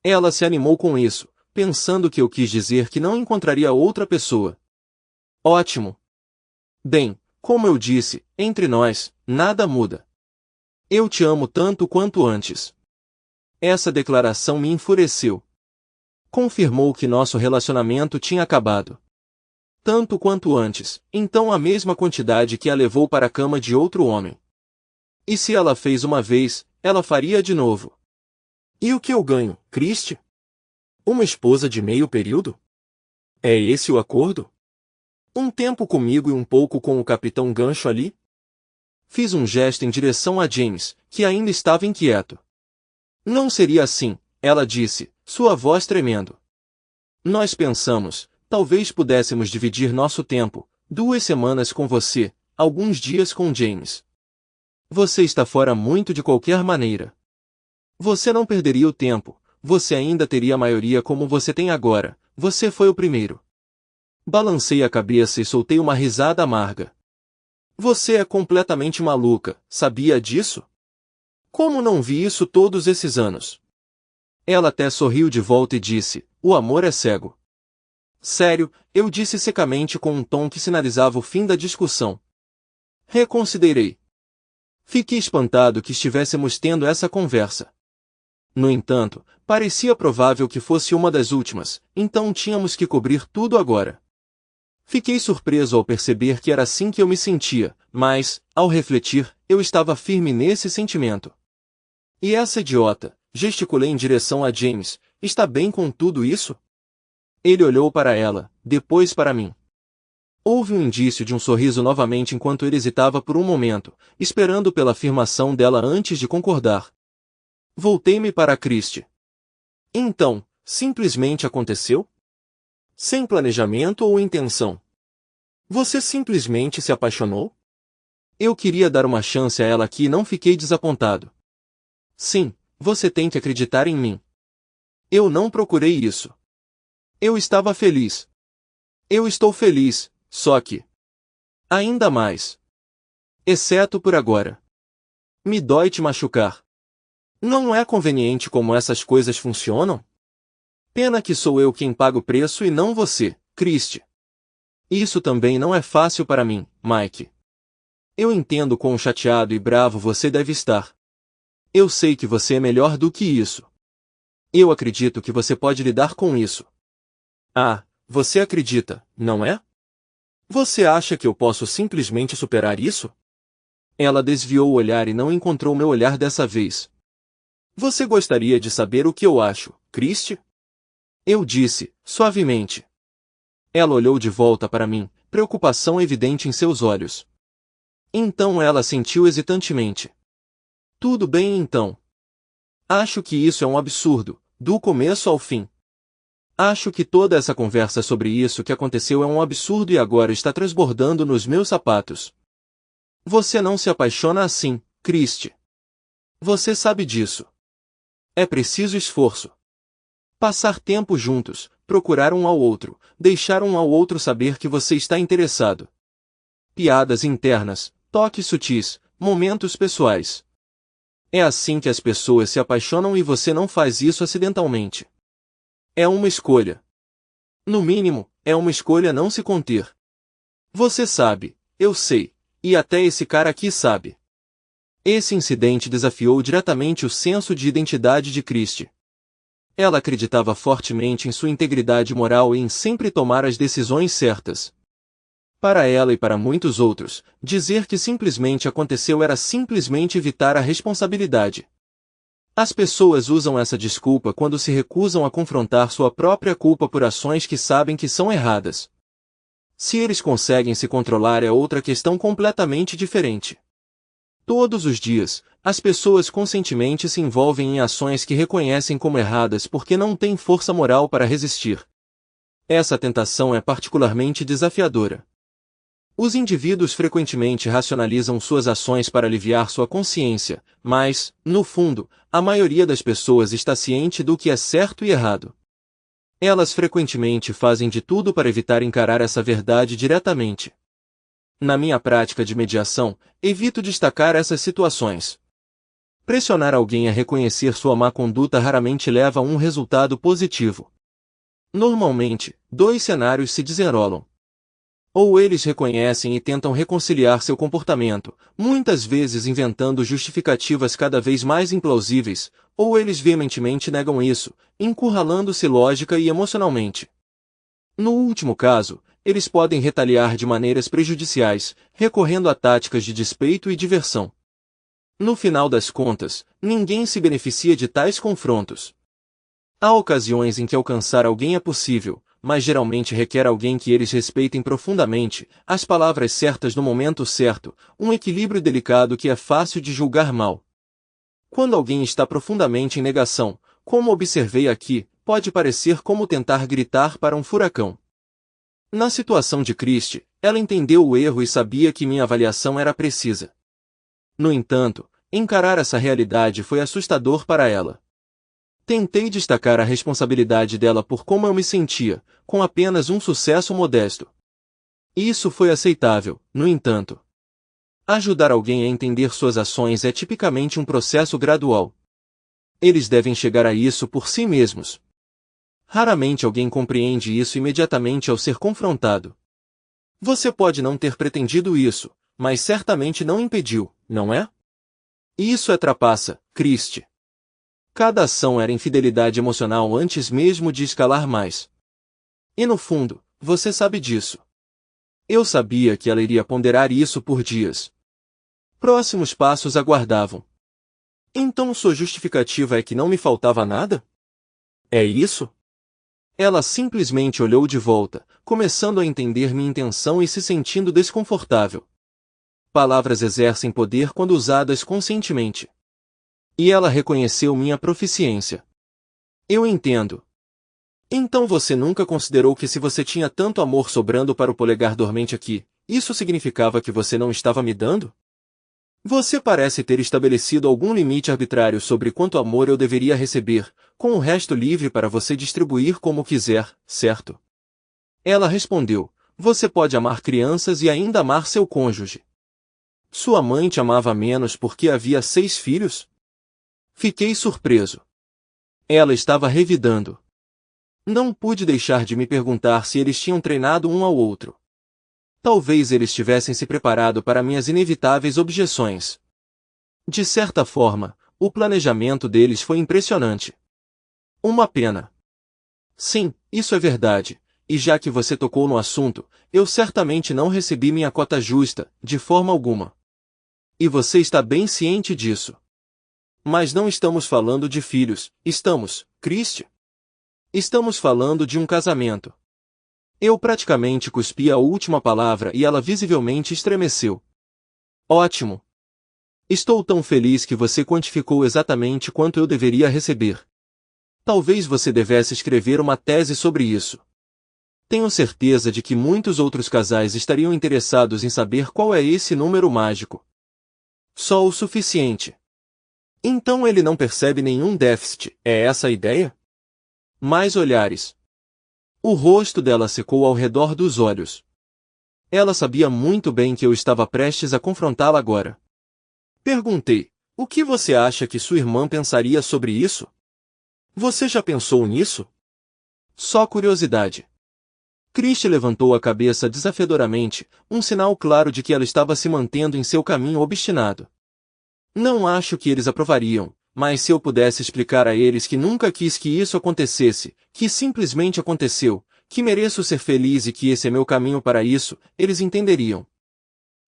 Ela se animou com isso, pensando que eu quis dizer que não encontraria outra pessoa. Ótimo. Bem, como eu disse, entre nós, nada muda. Eu te amo tanto quanto antes. Essa declaração me enfureceu. Confirmou que nosso relacionamento tinha acabado. Tanto quanto antes, então a mesma quantidade que a levou para a cama de outro homem. E se ela fez uma vez, ela faria de novo. E o que eu ganho, Christie? Uma esposa de meio período? É esse o acordo? Um tempo comigo e um pouco com o Capitão Gancho ali? Fiz um gesto em direção a James, que ainda estava inquieto. Não seria assim, ela disse, sua voz tremendo. Nós pensamos, talvez pudéssemos dividir nosso tempo, 2 semanas com você, alguns dias com James. Você está fora muito de qualquer maneira. Você não perderia o tempo, você ainda teria a maioria como você tem agora, você foi o primeiro. Balancei a cabeça e soltei uma risada amarga. Você é completamente maluca, sabia disso? Como não vi isso todos esses anos? Ela até sorriu de volta e disse, o amor é cego. Sério, eu disse secamente com um tom que sinalizava o fim da discussão. Reconsiderei. Fiquei espantado que estivéssemos tendo essa conversa. No entanto, parecia provável que fosse uma das últimas, então tínhamos que cobrir tudo agora. Fiquei surpreso ao perceber que era assim que eu me sentia, mas, ao refletir, eu estava firme nesse sentimento. E essa idiota, gesticulei em direção a James, está bem com tudo isso? Ele olhou para ela, depois para mim. Houve um indício de um sorriso novamente enquanto ele hesitava por um momento, esperando pela afirmação dela antes de concordar. Voltei-me para Christie. Então, simplesmente aconteceu? Sem planejamento ou intenção? Você simplesmente se apaixonou? Eu queria dar uma chance a ela aqui e não fiquei desapontado. Sim, você tem que acreditar em mim. Eu não procurei isso. Eu estava feliz. Eu estou feliz, só que... ainda mais. Exceto por agora. Me dói te machucar. Não é conveniente como essas coisas funcionam? Pena que sou eu quem paga o preço e não você, Christie. Isso também não é fácil para mim, Mike. Eu entendo quão chateado e bravo você deve estar. Eu sei que você é melhor do que isso. Eu acredito que você pode lidar com isso. Ah, você acredita, não é? Você acha que eu posso simplesmente superar isso? Ela desviou o olhar e não encontrou meu olhar dessa vez. Você gostaria de saber o que eu acho, Christie? Eu disse, suavemente. Ela olhou de volta para mim, preocupação evidente em seus olhos. Então ela assentiu hesitantemente. Tudo bem então. Acho que isso é um absurdo, do começo ao fim. Acho que toda essa conversa sobre isso que aconteceu é um absurdo e agora está transbordando nos meus sapatos. Você não se apaixona assim, Christie. Você sabe disso. É preciso esforço. Passar tempo juntos, procurar um ao outro, deixar um ao outro saber que você está interessado. Piadas internas, toques sutis, momentos pessoais. É assim que as pessoas se apaixonam e você não faz isso acidentalmente. É uma escolha. No mínimo, é uma escolha não se conter. Você sabe, eu sei, e até esse cara aqui sabe. Esse incidente desafiou diretamente o senso de identidade de Christie. Ela acreditava fortemente em sua integridade moral e em sempre tomar as decisões certas. Para ela e para muitos outros, dizer que simplesmente aconteceu era simplesmente evitar a responsabilidade. As pessoas usam essa desculpa quando se recusam a confrontar sua própria culpa por ações que sabem que são erradas. Se eles conseguem se controlar é outra questão completamente diferente. Todos os dias, as pessoas conscientemente se envolvem em ações que reconhecem como erradas porque não têm força moral para resistir. Essa tentação é particularmente desafiadora. Os indivíduos frequentemente racionalizam suas ações para aliviar sua consciência, mas, no fundo, a maioria das pessoas está ciente do que é certo e errado. Elas frequentemente fazem de tudo para evitar encarar essa verdade diretamente. Na minha prática de mediação, evito destacar essas situações. Pressionar alguém a reconhecer sua má conduta raramente leva a um resultado positivo. Normalmente, 2 cenários se desenrolam. Ou eles reconhecem e tentam reconciliar seu comportamento, muitas vezes inventando justificativas cada vez mais implausíveis, ou eles veementemente negam isso, encurralando-se lógica e emocionalmente. No último caso, eles podem retaliar de maneiras prejudiciais, recorrendo a táticas de despeito e diversão. No final das contas, ninguém se beneficia de tais confrontos. Há ocasiões em que alcançar alguém é possível, mas geralmente requer alguém que eles respeitem profundamente, as palavras certas no momento certo, um equilíbrio delicado que é fácil de julgar mal. Quando alguém está profundamente em negação, como observei aqui, pode parecer como tentar gritar para um furacão. Na situação de Christie, ela entendeu o erro e sabia que minha avaliação era precisa. No entanto, encarar essa realidade foi assustador para ela. Tentei destacar a responsabilidade dela por como eu me sentia, com apenas um sucesso modesto. Isso foi aceitável, no entanto. Ajudar alguém a entender suas ações é tipicamente um processo gradual. Eles devem chegar a isso por si mesmos. Raramente alguém compreende isso imediatamente ao ser confrontado. Você pode não ter pretendido isso, mas certamente não impediu, não é? Isso é trapaça, Christie. Cada ação era infidelidade emocional antes mesmo de escalar mais. E no fundo, você sabe disso. Eu sabia que ela iria ponderar isso por dias. Próximos passos aguardavam. Então sua justificativa é que não me faltava nada? É isso? Ela simplesmente olhou de volta, começando a entender minha intenção e se sentindo desconfortável. Palavras exercem poder quando usadas conscientemente. E ela reconheceu minha proficiência. Eu entendo. Então você nunca considerou que se você tinha tanto amor sobrando para o polegar dormente aqui, isso significava que você não estava me dando? Você parece ter estabelecido algum limite arbitrário sobre quanto amor eu deveria receber, com o resto livre para você distribuir como quiser, certo? Ela respondeu, você pode amar crianças e ainda amar seu cônjuge. Sua mãe te amava menos porque havia 6 filhos? Fiquei surpreso. Ela estava revidando. Não pude deixar de me perguntar se eles tinham treinado um ao outro. Talvez eles tivessem se preparado para minhas inevitáveis objeções. De certa forma, o planejamento deles foi impressionante. Uma pena. Sim, isso é verdade, e já que você tocou no assunto, eu certamente não recebi minha cota justa, de forma alguma. E você está bem ciente disso. Mas não estamos falando de filhos, estamos, Christie? Estamos falando de um casamento. Eu praticamente cuspi a última palavra e ela visivelmente estremeceu. Ótimo! Estou tão feliz que você quantificou exatamente quanto eu deveria receber. Talvez você devesse escrever uma tese sobre isso. Tenho certeza de que muitos outros casais estariam interessados em saber qual é esse número mágico. Só o suficiente. Então ele não percebe nenhum déficit, é essa a ideia? Mais olhares. O rosto dela secou ao redor dos olhos. Ela sabia muito bem que eu estava prestes a confrontá-la agora. Perguntei, o que você acha que sua irmã pensaria sobre isso? Você já pensou nisso? Só curiosidade. Christie levantou a cabeça desafiadoramente, um sinal claro de que ela estava se mantendo em seu caminho obstinado. Não acho que eles aprovariam, mas se eu pudesse explicar a eles que nunca quis que isso acontecesse, que simplesmente aconteceu, que mereço ser feliz e que esse é meu caminho para isso, eles entenderiam.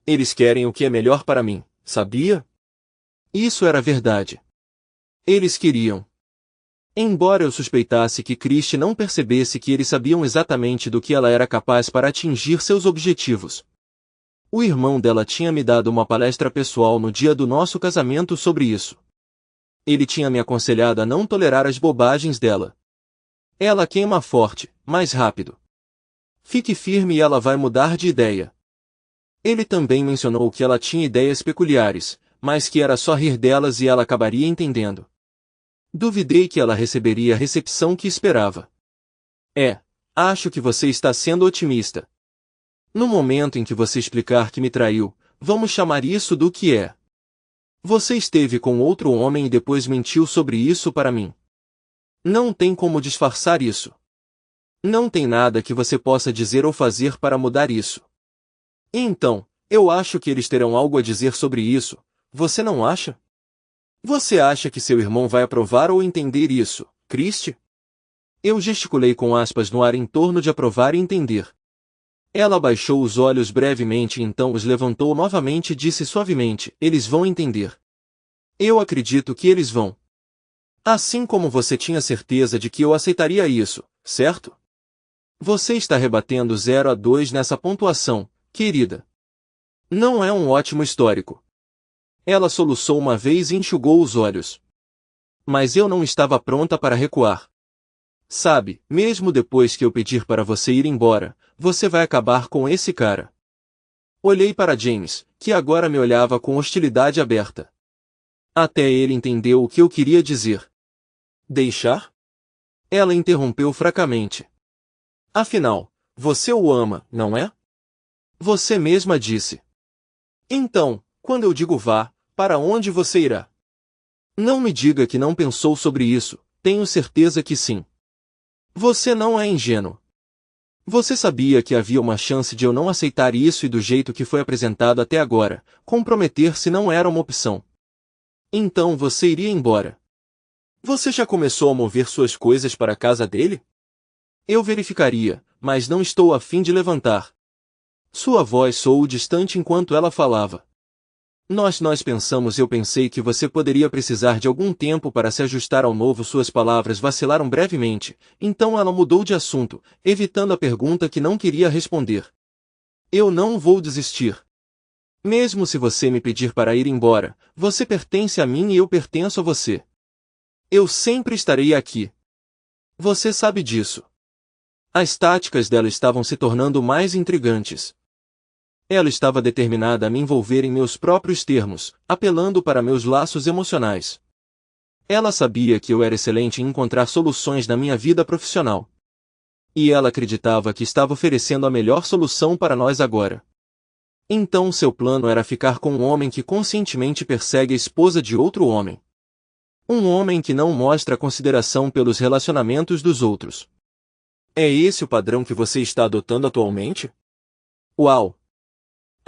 Eles querem o que é melhor para mim, sabia? Isso era verdade. Eles queriam. Embora eu suspeitasse que Christie não percebesse que eles sabiam exatamente do que ela era capaz para atingir seus objetivos. O irmão dela tinha me dado uma palestra pessoal no dia do nosso casamento sobre isso. Ele tinha me aconselhado a não tolerar as bobagens dela. Ela queima forte, mais rápido. Fique firme e ela vai mudar de ideia. Ele também mencionou que ela tinha ideias peculiares, mas que era só rir delas e ela acabaria entendendo. Duvidei que ela receberia a recepção que esperava. Acho que você está sendo otimista. No momento em que você explicar que me traiu, vamos chamar isso do que é. Você esteve com outro homem e depois mentiu sobre isso para mim. Não tem como disfarçar isso. Não tem nada que você possa dizer ou fazer para mudar isso. E então, eu acho que eles terão algo a dizer sobre isso, você não acha? Você acha que seu irmão vai aprovar ou entender isso, Christie? Eu gesticulei com aspas no ar em torno de aprovar e entender. Ela baixou os olhos brevemente e então os levantou novamente e disse suavemente, eles vão entender. Eu acredito que eles vão. Assim como você tinha certeza de que eu aceitaria isso, certo? Você está rebatendo 0 a 2 nessa pontuação, querida. Não é um ótimo histórico. Ela soluçou uma vez e enxugou os olhos. Mas eu não estava pronta para recuar. Sabe, mesmo depois que eu pedir para você ir embora, você vai acabar com esse cara. Olhei para James, que agora me olhava com hostilidade aberta. Até ele entendeu o que eu queria dizer. Deixar? Ela interrompeu fracamente. Afinal, você o ama, não é? Você mesma disse. Então, quando eu digo vá, para onde você irá? Não me diga que não pensou sobre isso, tenho certeza que sim. Você não é ingênuo. Você sabia que havia uma chance de eu não aceitar isso e do jeito que foi apresentado até agora, comprometer-se não era uma opção. Então você iria embora. Você já começou a mover suas coisas para a casa dele? Eu verificaria, mas não estou a fim de levantar. Sua voz soou distante enquanto ela falava. Nós pensamos eu pensei que você poderia precisar de algum tempo para se ajustar ao novo. Suas palavras vacilaram brevemente, então ela mudou de assunto, evitando a pergunta que não queria responder. Eu não vou desistir. Mesmo se você me pedir para ir embora, você pertence a mim e eu pertenço a você. Eu sempre estarei aqui. Você sabe disso. As táticas dela estavam se tornando mais intrigantes. Ela estava determinada a me envolver em meus próprios termos, apelando para meus laços emocionais. Ela sabia que eu era excelente em encontrar soluções na minha vida profissional. E ela acreditava que estava oferecendo a melhor solução para nós agora. Então seu plano era ficar com um homem que conscientemente persegue a esposa de outro homem. Um homem que não mostra consideração pelos relacionamentos dos outros. É esse o padrão que você está adotando atualmente? Uau!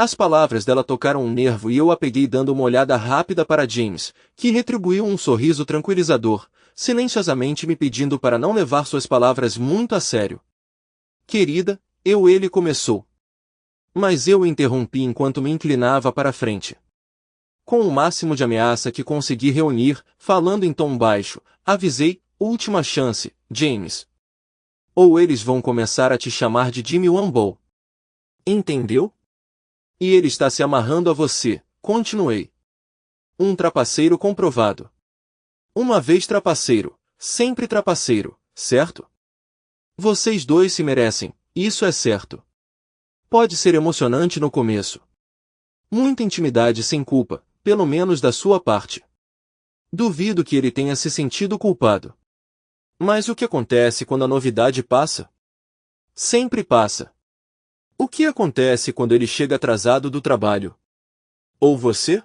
As palavras dela tocaram um nervo e eu a peguei dando uma olhada rápida para James, que retribuiu um sorriso tranquilizador, silenciosamente me pedindo para não levar suas palavras muito a sério. Querida, ele começou. Mas eu o interrompi enquanto me inclinava para a frente. Com o máximo de ameaça que consegui reunir, falando em tom baixo, avisei, última chance, James. Ou eles vão começar a te chamar de Jimmy Wumble. Entendeu? E ele está se amarrando a você, continuei. Um trapaceiro comprovado. Uma vez trapaceiro, sempre trapaceiro, certo? Vocês dois se merecem, isso é certo. Pode ser emocionante no começo. Muita intimidade sem culpa, pelo menos da sua parte. Duvido que ele tenha se sentido culpado. Mas o que acontece quando a novidade passa? Sempre passa. O que acontece quando ele chega atrasado do trabalho? Ou você?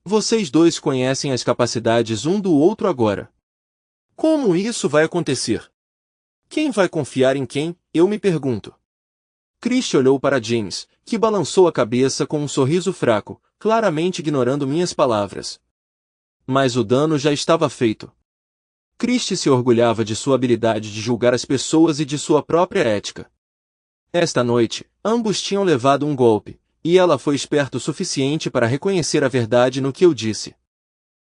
Vocês dois conhecem as capacidades um do outro agora. Como isso vai acontecer? Quem vai confiar em quem, eu me pergunto. Christie olhou para James, que balançou a cabeça com um sorriso fraco, claramente ignorando minhas palavras. Mas o dano já estava feito. Christie se orgulhava de sua habilidade de julgar as pessoas e de sua própria ética. Esta noite, ambos tinham levado um golpe, e ela foi esperta o suficiente para reconhecer a verdade no que eu disse.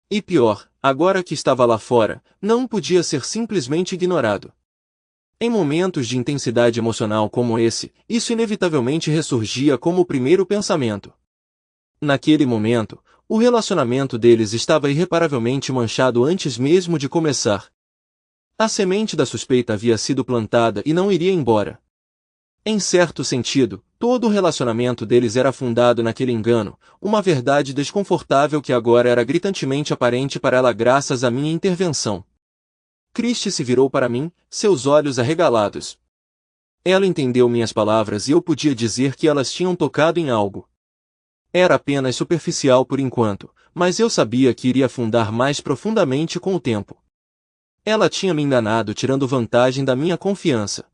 E pior, agora que estava lá fora, não podia ser simplesmente ignorado. Em momentos de intensidade emocional como esse, isso inevitavelmente ressurgia como o primeiro pensamento. Naquele momento, o relacionamento deles estava irreparavelmente manchado antes mesmo de começar. A semente da suspeita havia sido plantada e não iria embora. Em certo sentido, todo o relacionamento deles era fundado naquele engano, uma verdade desconfortável que agora era gritantemente aparente para ela graças à minha intervenção. Christie se virou para mim, seus olhos arregalados. Ela entendeu minhas palavras e eu podia dizer que elas tinham tocado em algo. Era apenas superficial por enquanto, mas eu sabia que iria afundar mais profundamente com o tempo. Ela tinha me enganado tirando vantagem da minha confiança.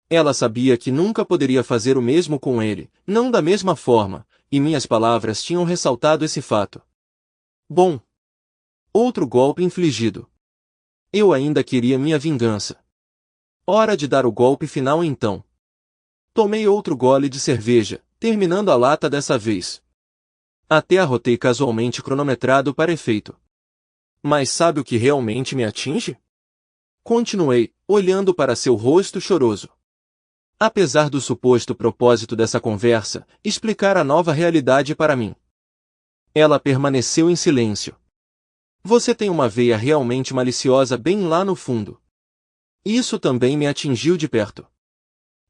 Ela sabia que nunca poderia fazer o mesmo com ele, não da mesma forma, e minhas palavras tinham ressaltado esse fato. Bom. Outro golpe infligido. Eu ainda queria minha vingança. Hora de dar o golpe final então. Tomei outro gole de cerveja, terminando a lata dessa vez. Até arrotei casualmente cronometrado para efeito. Mas sabe o que realmente me atinge? Continuei, olhando para seu rosto choroso. Apesar do suposto propósito dessa conversa, explicar a nova realidade para mim. Ela permaneceu em silêncio. Você tem uma veia realmente maliciosa bem lá no fundo. Isso também me atingiu de perto.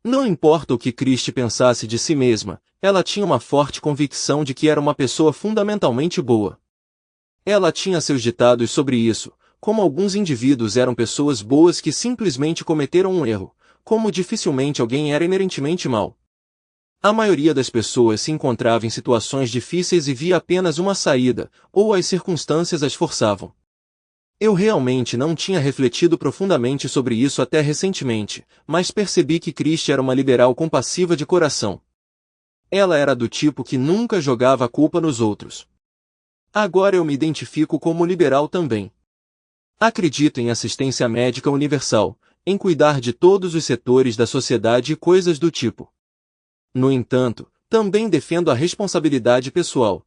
Não importa o que Christie pensasse de si mesma, ela tinha uma forte convicção de que era uma pessoa fundamentalmente boa. Ela tinha seus ditados sobre isso, como alguns indivíduos eram pessoas boas que simplesmente cometeram um erro, como dificilmente alguém era inerentemente mau. A maioria das pessoas se encontrava em situações difíceis e via apenas uma saída, ou as circunstâncias as forçavam. Eu realmente não tinha refletido profundamente sobre isso até recentemente, mas percebi que Christie era uma liberal compassiva de coração. Ela era do tipo que nunca jogava a culpa nos outros. Agora eu me identifico como liberal também. Acredito em assistência médica universal, em cuidar de todos os setores da sociedade e coisas do tipo. No entanto, também defendo a responsabilidade pessoal.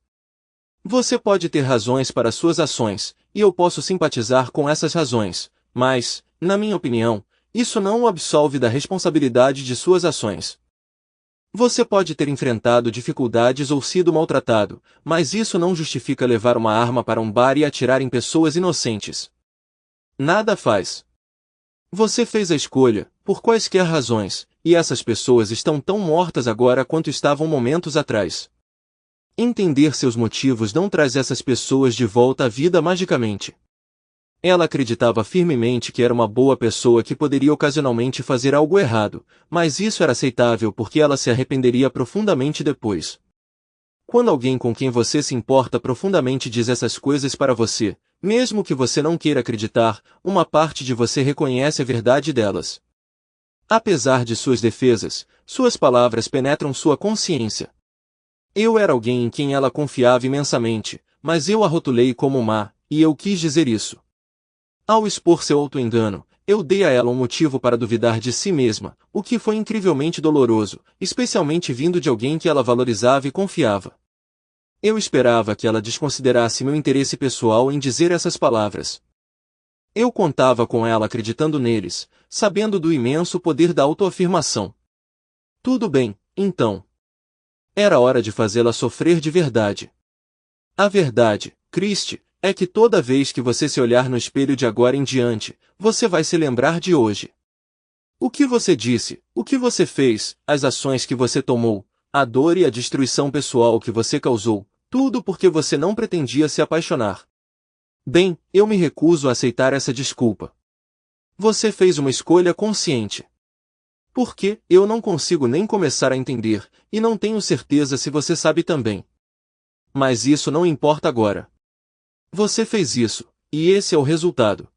Você pode ter razões para suas ações, e eu posso simpatizar com essas razões, mas, na minha opinião, isso não o absolve da responsabilidade de suas ações. Você pode ter enfrentado dificuldades ou sido maltratado, mas isso não justifica levar uma arma para um bar e atirar em pessoas inocentes. Nada faz. Você fez a escolha, por quaisquer razões, e essas pessoas estão tão mortas agora quanto estavam momentos atrás. Entender seus motivos não traz essas pessoas de volta à vida magicamente. Ela acreditava firmemente que era uma boa pessoa que poderia ocasionalmente fazer algo errado, mas isso era aceitável porque ela se arrependeria profundamente depois. Quando alguém com quem você se importa profundamente diz essas coisas para você, mesmo que você não queira acreditar, uma parte de você reconhece a verdade delas. Apesar de suas defesas, suas palavras penetram sua consciência. Eu era alguém em quem ela confiava imensamente, mas eu a rotulei como má, e eu quis dizer isso. Ao expor seu auto-engano, eu dei a ela um motivo para duvidar de si mesma, o que foi incrivelmente doloroso, especialmente vindo de alguém que ela valorizava e confiava. Eu esperava que ela desconsiderasse meu interesse pessoal em dizer essas palavras. Eu contava com ela acreditando neles, sabendo do imenso poder da autoafirmação. Tudo bem, então. Era hora de fazê-la sofrer de verdade. A verdade, Christie, é que toda vez que você se olhar no espelho de agora em diante, você vai se lembrar de hoje. O que você disse, o que você fez, as ações que você tomou, a dor e a destruição pessoal que você causou, tudo porque você não pretendia se apaixonar. Bem, eu me recuso a aceitar essa desculpa. Você fez uma escolha consciente. Porque, eu não consigo nem começar a entender, e não tenho certeza se você sabe também. Mas isso não importa agora. Você fez isso, e esse é o resultado.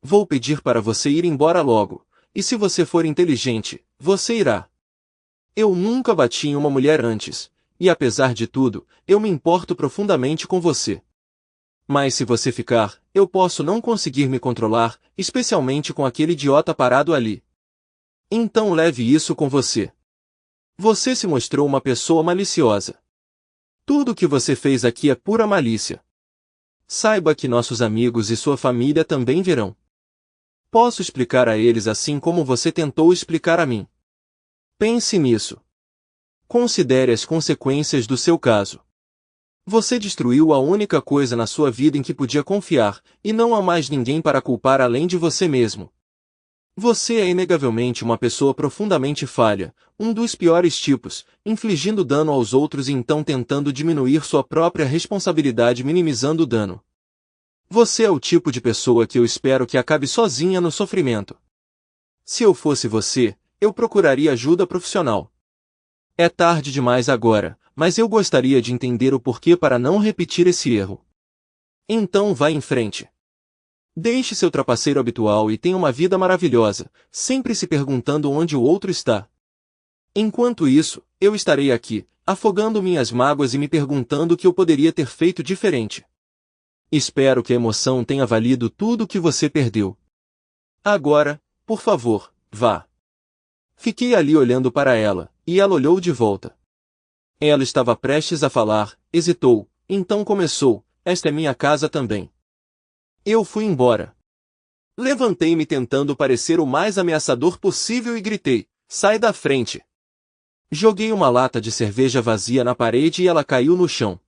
Vou pedir para você ir embora logo, e se você for inteligente, você irá. Eu nunca bati em uma mulher antes, e apesar de tudo, eu me importo profundamente com você. Mas se você ficar, eu posso não conseguir me controlar, especialmente com aquele idiota parado ali. Então leve isso com você. Você se mostrou uma pessoa maliciosa. Tudo o que você fez aqui é pura malícia. Saiba que nossos amigos e sua família também verão. Posso explicar a eles assim como você tentou explicar a mim. Pense nisso. Considere as consequências do seu caso. Você destruiu a única coisa na sua vida em que podia confiar, e não há mais ninguém para culpar além de você mesmo. Você é inegavelmente uma pessoa profundamente falha, um dos piores tipos, infligindo dano aos outros e então tentando diminuir sua própria responsabilidade minimizando o dano. Você é o tipo de pessoa que eu espero que acabe sozinha no sofrimento. Se eu fosse você, eu procuraria ajuda profissional. É tarde demais agora, mas eu gostaria de entender o porquê para não repetir esse erro. Então vá em frente. Deixe seu trapaceiro habitual e tenha uma vida maravilhosa, sempre se perguntando onde o outro está. Enquanto isso, eu estarei aqui, afogando minhas mágoas e me perguntando o que eu poderia ter feito diferente. Espero que a emoção tenha valido tudo o que você perdeu. Agora, por favor, vá. Fiquei ali olhando para ela, e ela olhou de volta. Ela estava prestes a falar, hesitou, então começou: esta é minha casa também. Eu fui embora. Levantei-me tentando parecer o mais ameaçador possível e gritei: sai da frente! Joguei uma lata de cerveja vazia na parede e ela caiu no chão.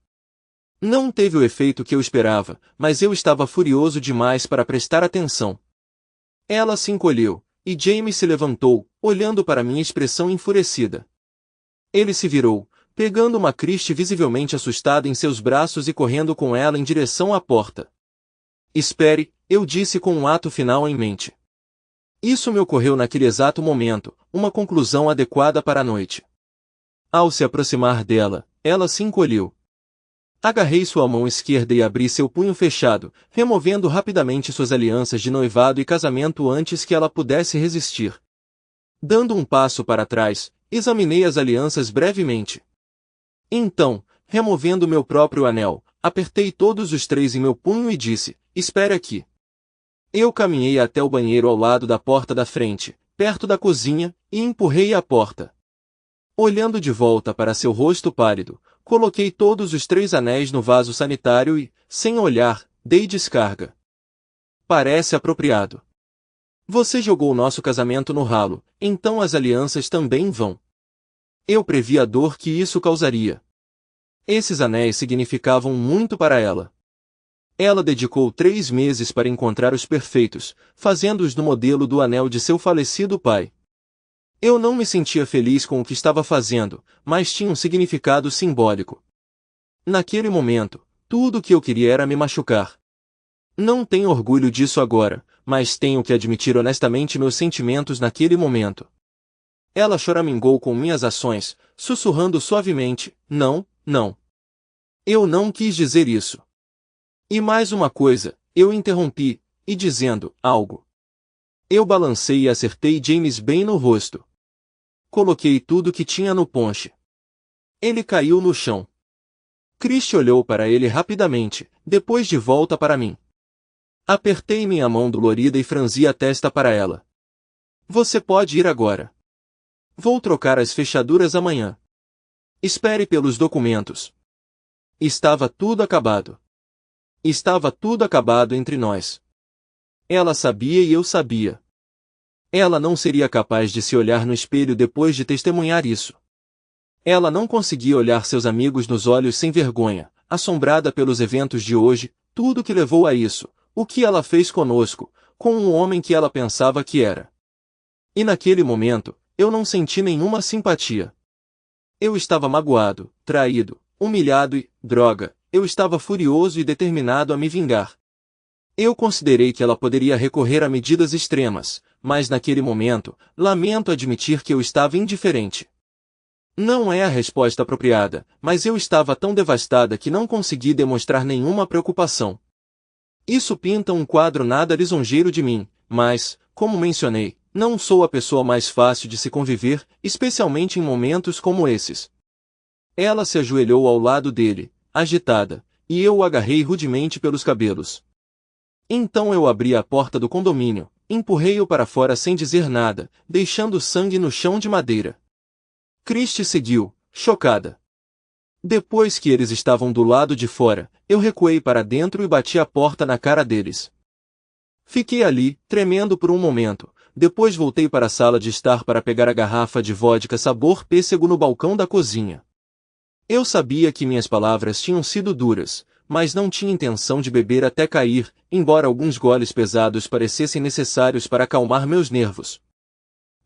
Não teve o efeito que eu esperava, mas eu estava furioso demais para prestar atenção. Ela se encolheu, e Jamie se levantou, olhando para minha expressão enfurecida. Ele se virou, pegando uma Christie visivelmente assustada em seus braços e correndo com ela em direção à porta. Espere, eu disse com um ato final em mente. Isso me ocorreu naquele exato momento, uma conclusão adequada para a noite. Ao se aproximar dela, ela se encolheu. Agarrei sua mão esquerda e abri seu punho fechado, removendo rapidamente suas alianças de noivado e casamento antes que ela pudesse resistir. Dando um passo para trás, examinei as alianças brevemente. Então, removendo meu próprio anel, apertei todos os três em meu punho e disse: espere aqui. Eu caminhei até o banheiro ao lado da porta da frente, perto da cozinha, e empurrei a porta. Olhando de volta para seu rosto pálido, coloquei todos os três anéis no vaso sanitário e, sem olhar, dei descarga. Parece apropriado. Você jogou nosso casamento no ralo, então as alianças também vão. Eu previ a dor que isso causaria. Esses anéis significavam muito para ela. Ela dedicou 3 meses para encontrar os perfeitos, fazendo-os no modelo do anel de seu falecido pai. Eu não me sentia feliz com o que estava fazendo, mas tinha um significado simbólico. Naquele momento, tudo o que eu queria era me machucar. Não tenho orgulho disso agora, mas tenho que admitir honestamente meus sentimentos naquele momento. Ela choramingou com minhas ações, sussurrando suavemente: não, não. Eu não quis dizer isso. E mais uma coisa, eu interrompi, e dizendo algo. Eu balancei e acertei James bem no rosto. Coloquei tudo que tinha no ponche. Ele caiu no chão. Christie olhou para ele rapidamente, depois de volta para mim. Apertei minha mão dolorida e franzi a testa para ela. Você pode ir agora. Vou trocar as fechaduras amanhã. Espere pelos documentos. Estava tudo acabado. Estava tudo acabado entre nós. Ela sabia e eu sabia. Ela não seria capaz de se olhar no espelho depois de testemunhar isso. Ela não conseguia olhar seus amigos nos olhos sem vergonha, assombrada pelos eventos de hoje, tudo que levou a isso, o que ela fez conosco, com um homem que ela pensava que era. E naquele momento, eu não senti nenhuma simpatia. Eu estava magoado, traído, humilhado e, droga, eu estava furioso e determinado a me vingar. Eu considerei que ela poderia recorrer a medidas extremas, mas naquele momento, lamento admitir que eu estava indiferente. Não é a resposta apropriada, mas eu estava tão devastada que não consegui demonstrar nenhuma preocupação. Isso pinta um quadro nada lisonjeiro de mim, mas, como mencionei, não sou a pessoa mais fácil de se conviver, especialmente em momentos como esses. Ela se ajoelhou ao lado dele, agitada, e eu o agarrei rudemente pelos cabelos. Então eu abri a porta do condomínio, empurrei-o para fora sem dizer nada, deixando sangue no chão de madeira. Christie seguiu, chocada. Depois que eles estavam do lado de fora, eu recuei para dentro e bati a porta na cara deles. Fiquei ali, tremendo por um momento, depois voltei para a sala de estar para pegar a garrafa de vodka sabor pêssego no balcão da cozinha. Eu sabia que minhas palavras tinham sido duras, mas não tinha intenção de beber até cair, embora alguns goles pesados parecessem necessários para acalmar meus nervos.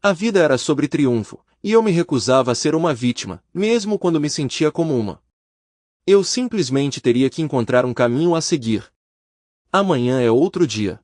A vida era sobre triunfo, e eu me recusava a ser uma vítima, mesmo quando me sentia como uma. Eu simplesmente teria que encontrar um caminho a seguir. Amanhã é outro dia.